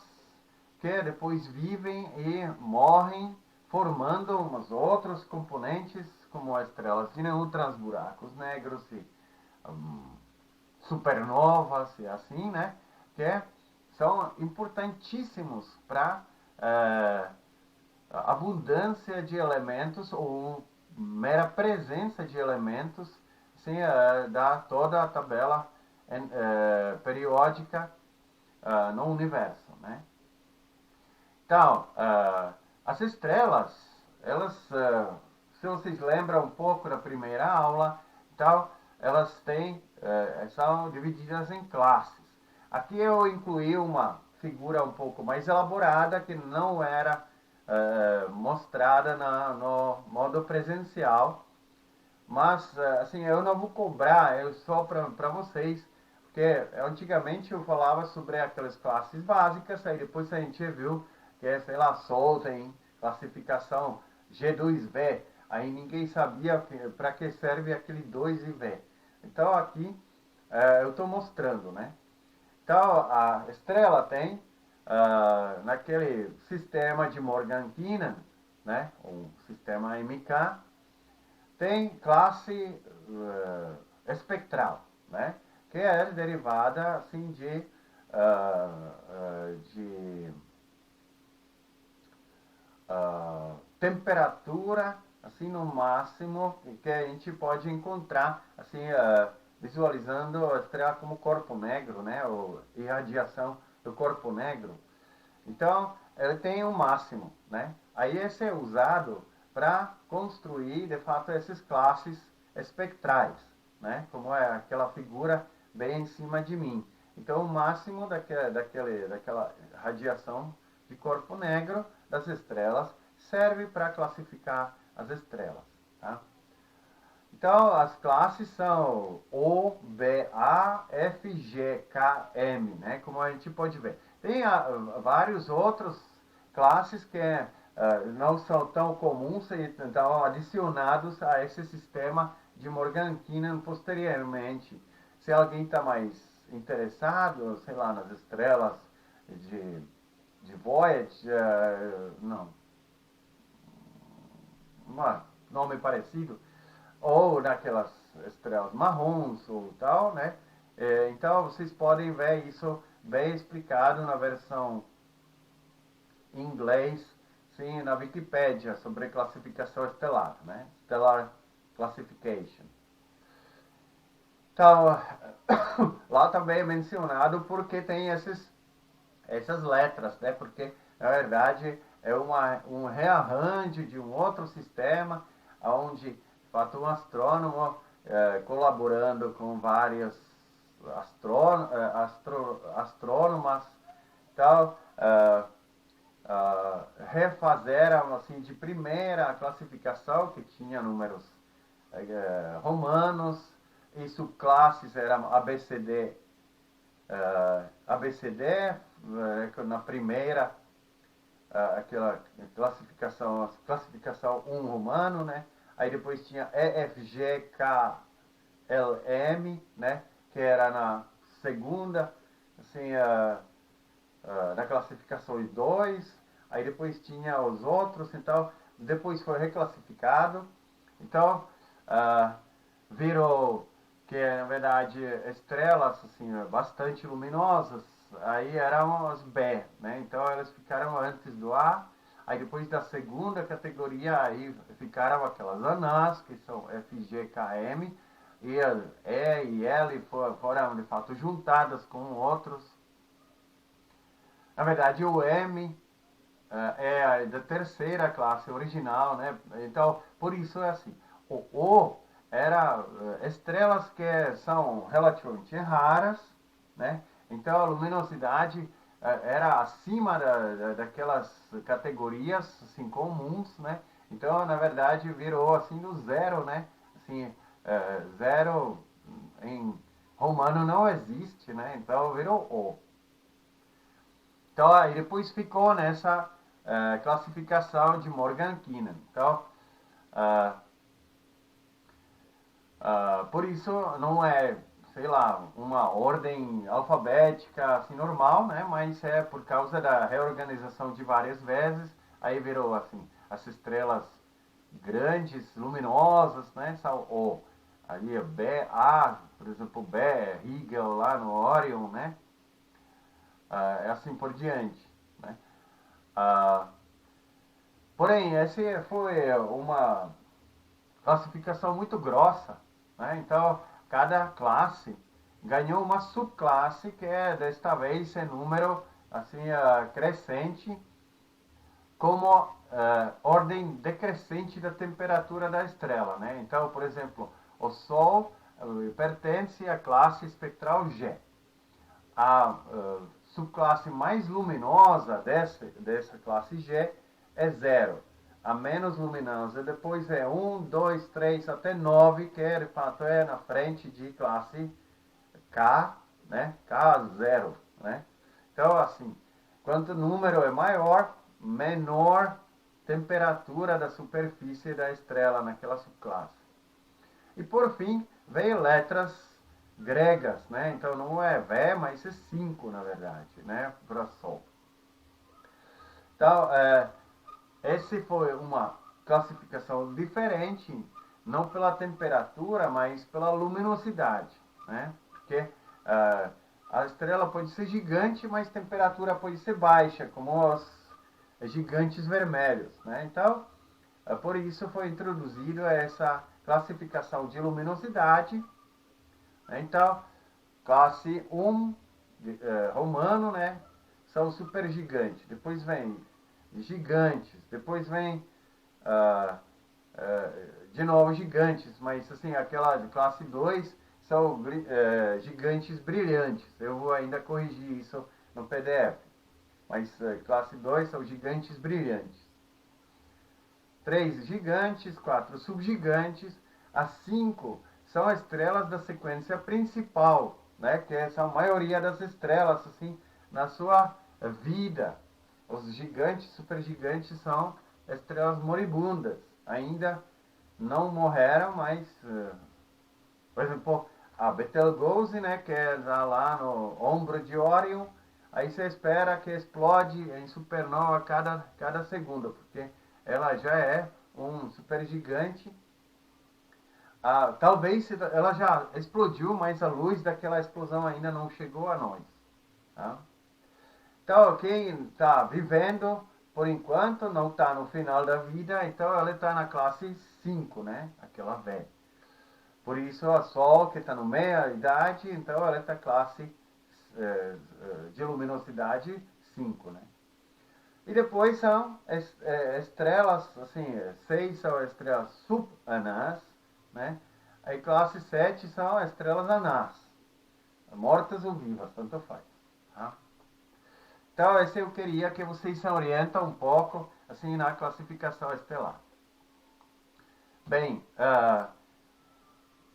que depois vivem e morrem, formando uns outros componentes, como as estrelas de nêutrons, buracos negros e supernovas e assim, né? Que são importantíssimos para a abundância de elementos ou mera presença de elementos, assim, da toda a tabela periódica no universo, né? Então, as estrelas, elas, se vocês lembram um pouco da primeira aula, então, elas são divididas em classes. Aqui eu incluí uma figura um pouco mais elaborada que não era mostrada no modo presencial, mas assim, eu não vou cobrar, eu só para vocês, porque antigamente eu falava sobre aquelas classes básicas, aí depois a gente viu que, sei lá, Sol tem classificação G2V, aí ninguém sabia para que serve aquele 2 e V. Então aqui eu estou mostrando, né? Então a estrela tem naquele sistema de Morgan-Keenan, né? O sistema MK, tem classe espectral, né? Que é derivada assim de temperatura assim no máximo que a gente pode encontrar assim visualizando a estrela como corpo negro, né? Ou irradiação do corpo negro. Então ele tem um máximo, né? Aí esse é usado para construir de fato essas classes espectrais, né? Como é aquela figura bem em cima de mim. Então o máximo daquela radiação de corpo negro das estrelas serve para classificar as estrelas. Tá? Então, as classes são O, B, A, F, G, K, M, né? Como a gente pode ver. Tem vários outros classes que não são tão comuns e estão adicionados a esse sistema de Morgan-Keenan posteriormente. Se alguém está mais interessado, sei lá, nas estrelas de Voyager, não, nome parecido, ou naquelas estrelas marrons ou tal, né? Então vocês podem ver isso bem explicado na versão em inglês, sim, na Wikipédia sobre classificação estelar, né? Stellar Classification. Então, lá também é mencionado porque tem essas letras, né? Porque na verdade é um rearranjo de um outro sistema, onde de fato um astrônomo colaborando com vários astrônomas, tal, refazeram assim de primeira a classificação que tinha números romanos e subclasses eram ABCD, na primeira aquela classificação 1 romano, né? Aí depois tinha EFGKLM, né? Que era na segunda, assim, na classificação 2. Aí depois tinha os outros, então depois foi reclassificado. Então virou que na verdade estrelas assim bastante luminosas, aí eram as B, né? Então elas ficaram antes do A, aí depois da segunda categoria aí ficaram aquelas anãs, que são FGKM, e as E e L foram de fato juntadas com outros. Na verdade o M é da terceira classe original, né? Então por isso é assim. O era estrelas que são relativamente raras, né? Então a luminosidade era acima daquelas categorias assim comuns, né? Então na verdade virou assim do zero, né? Assim, zero em romano não existe, né? Então virou O. Então aí depois ficou nessa classificação de Morgan-Keenan. Então, por isso não é, sei lá, uma ordem alfabética assim normal, né? Mas é por causa da reorganização de várias vezes, aí virou assim, as estrelas grandes, luminosas, né? São o ali B, A, por exemplo, B, Rigel lá no Orion, né? É assim por diante, né? Porém, essa foi uma classificação muito grossa, né? Então, cada classe ganhou uma subclasse que é, desta vez, em número assim, crescente, como ordem decrescente da temperatura da estrela, né? Então, por exemplo, o Sol pertence à classe espectral G. A subclasse mais luminosa dessa classe G é 0. A menos luminosa depois é 1, 2, 3 até 9, que de fato é na frente de classe K, né? K0, né? Então, assim, quanto o número é maior, menor temperatura da superfície da estrela naquela subclasse. E por fim, veio letras gregas, né? Então não é V, mas é 5 na verdade, né? Para Sol. Então, essa foi uma classificação diferente, não pela temperatura, mas pela luminosidade, né? Porque a estrela pode ser gigante, mas a temperatura pode ser baixa, como os gigantes vermelhos, né? Então, por isso foi introduzido essa classificação de luminosidade. Então, classe 1, romano, né? São supergigantes. Depois vem gigantes. Depois vem, de novo, gigantes. Mas, assim, aquela de classe 2 são gigantes brilhantes. Eu vou ainda corrigir isso no PDF. Mas classe 2 são gigantes brilhantes. 3 gigantes, 4 subgigantes. As 5 são estrelas da sequência principal, né? Que é a maioria das estrelas, assim, na sua vida. Os gigantes, supergigantes, são estrelas moribundas. Ainda não morreram, mas, por exemplo, a Betelgeuse, né? Que é lá no ombro de Órion. Aí você espera que explode em supernova cada segundo, porque ela já é um supergigante. Talvez ela já explodiu, mas a luz daquela explosão ainda não chegou a nós. Tá? Então, quem está vivendo, por enquanto, não está no final da vida, então ela está na classe 5, né? Aquela velha. Por isso, a Sol, que está no meio da idade, então ela está classe de luminosidade 5, né? E depois são estrelas, assim, 6 são estrelas subanãs, né? Aí classe 7 são estrelas anãs, mortas ou vivas, tanto faz. Tá? Então, esse eu queria que vocês se orientam um pouco, assim, na classificação estelar. Bem,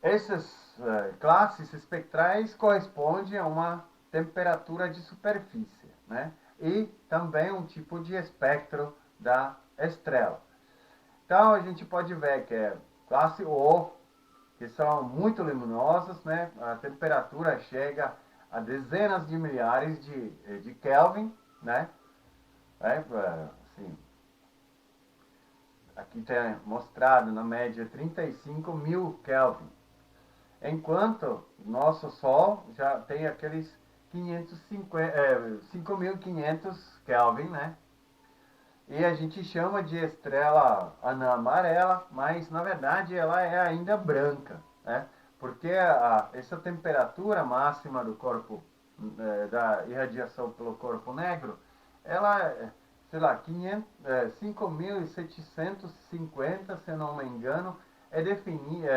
essas classes espectrais correspondem a uma temperatura de superfície, né? E também um tipo de espectro da estrela. Então a gente pode ver que é classe O, que são muito luminosas, né? A temperatura chega a dezenas de milhares de Kelvin, né? Assim, aqui tem mostrado na média 35 mil Kelvin. Enquanto nosso Sol já tem aqueles 5.500 Kelvin, né? E a gente chama de estrela anã amarela, mas na verdade ela é ainda branca, né? Porque essa temperatura máxima do corpo, da irradiação pelo corpo negro, ela é, sei lá, 5.750, se não me engano, é definir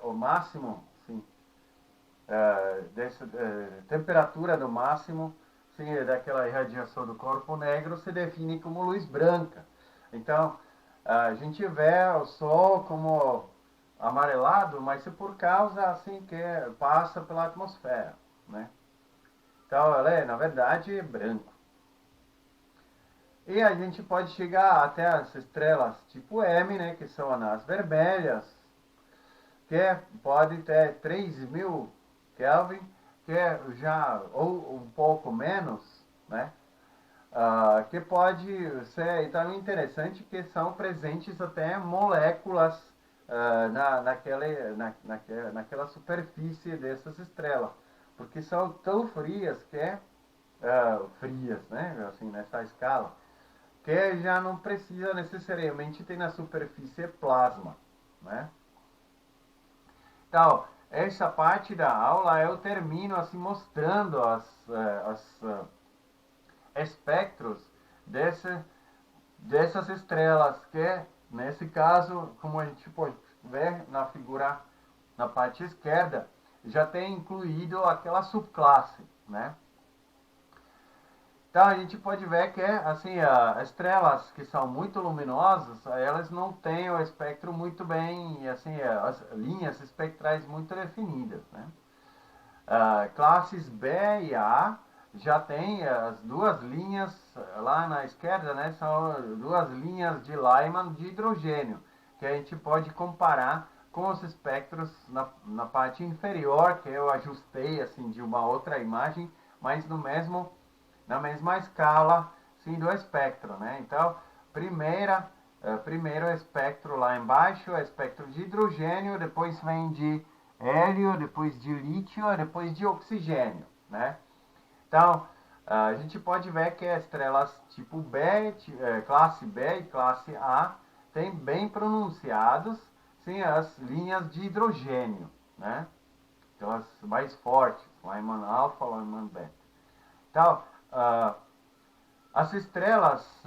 o máximo, assim, dessa temperatura do máximo, sim, daquela irradiação do corpo negro, se define como luz branca. Então, a gente vê o Sol como amarelado, mas é por causa assim que passa pela atmosfera, né? Então, ela é, na verdade, branco. E a gente pode chegar até as estrelas tipo M, né, que são anãs vermelhas, que pode ter 3.000 Kelvin, que já, ou um pouco menos, né? Que pode ser, então, interessante que são presentes até moléculas naquela superfície dessas estrelas, porque são tão frias que frias, né, assim, nessa escala, que já não precisa necessariamente ter na superfície plasma, né? Então, essa parte da aula eu termino assim mostrando espectros desse, dessas estrelas, que nesse caso, como a gente pode ver na figura na parte esquerda, já tem incluído aquela subclasse, né? Então a gente pode ver que assim, estrelas que são muito luminosas, elas não têm o espectro muito bem, assim, as linhas espectrais muito definidas, né? Classes B e A já tem as duas linhas lá na esquerda, né? São duas linhas de Lyman de hidrogênio, que a gente pode comparar com os espectros na parte inferior, que eu ajustei assim de uma outra imagem, mas na mesma escala, sim, do espectro, né? Então, primeiro espectro lá embaixo é espectro de hidrogênio, depois vem de hélio, depois de lítio, depois de oxigênio, né? Então, a gente pode ver que as estrelas tipo B, classe B e classe A têm bem pronunciados, sim, as linhas de hidrogênio, né? Aquelas mais fortes, Lyman alfa, Lyman beta. Então, as estrelas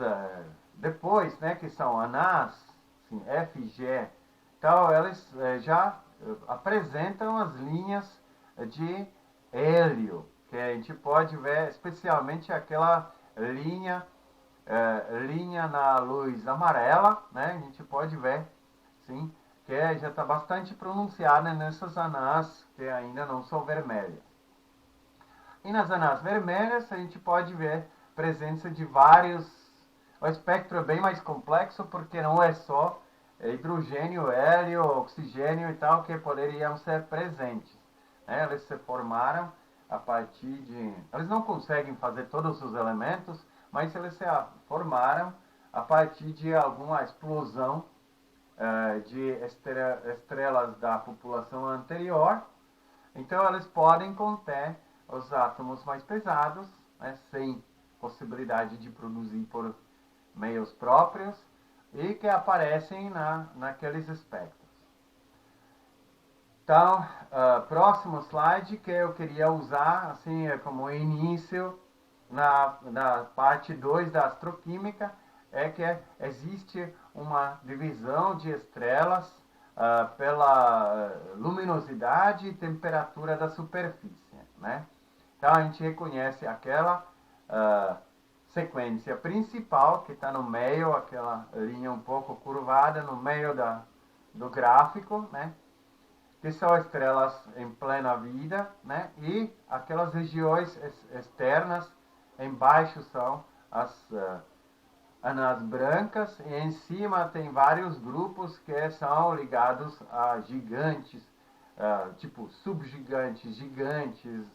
depois, né, que são anãs, assim, F, G, então elas já apresentam as linhas de hélio, que a gente pode ver especialmente aquela linha na luz amarela, né, a gente pode ver, sim, que já está bastante pronunciada nessas anãs que ainda não são vermelhas. E nas anãs vermelhas a gente pode ver presença de vários. O espectro é bem mais complexo porque não é só hidrogênio, hélio, oxigênio e tal que poderiam ser presentes. Né? Eles se formaram a partir de. Eles não conseguem fazer todos os elementos, mas eles se formaram a partir de alguma explosão de estrelas da população anterior. Então, eles podem conter os átomos mais pesados, né, sem possibilidade de produzir por meios próprios, e que aparecem naqueles espectros. Então, próximo slide que eu queria usar assim como início na parte 2 da astroquímica é que existe uma divisão de estrelas pela luminosidade e temperatura da superfície, né? Então a gente reconhece aquela sequência principal que está no meio, aquela linha um pouco curvada no meio do gráfico, né? Que são estrelas em plena vida, né? E aquelas regiões externas embaixo são as anãs brancas, e em cima tem vários grupos que são ligados a gigantes, tipo subgigantes, gigantes,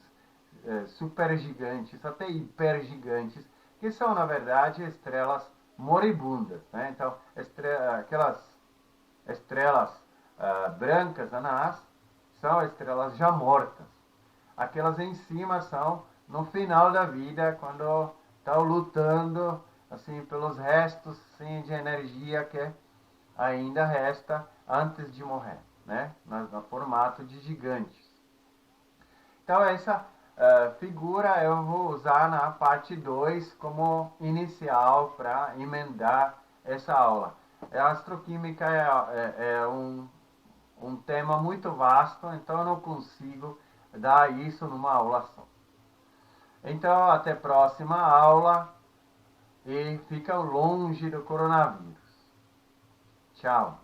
supergigantes, até hipergigantes, que são na verdade estrelas moribundas, né? Então, aquelas estrelas brancas, anãs, são estrelas já mortas. Aquelas em cima são no final da vida, quando estão lutando assim pelos restos assim, de energia que ainda resta antes de morrer, né? No formato de gigantes. Então essa figura eu vou usar na parte 2 como inicial para emendar essa aula. A astroquímica é um tema muito vasto, então eu não consigo dar isso numa aula só. Então, até a próxima aula e fica longe do coronavírus. Tchau.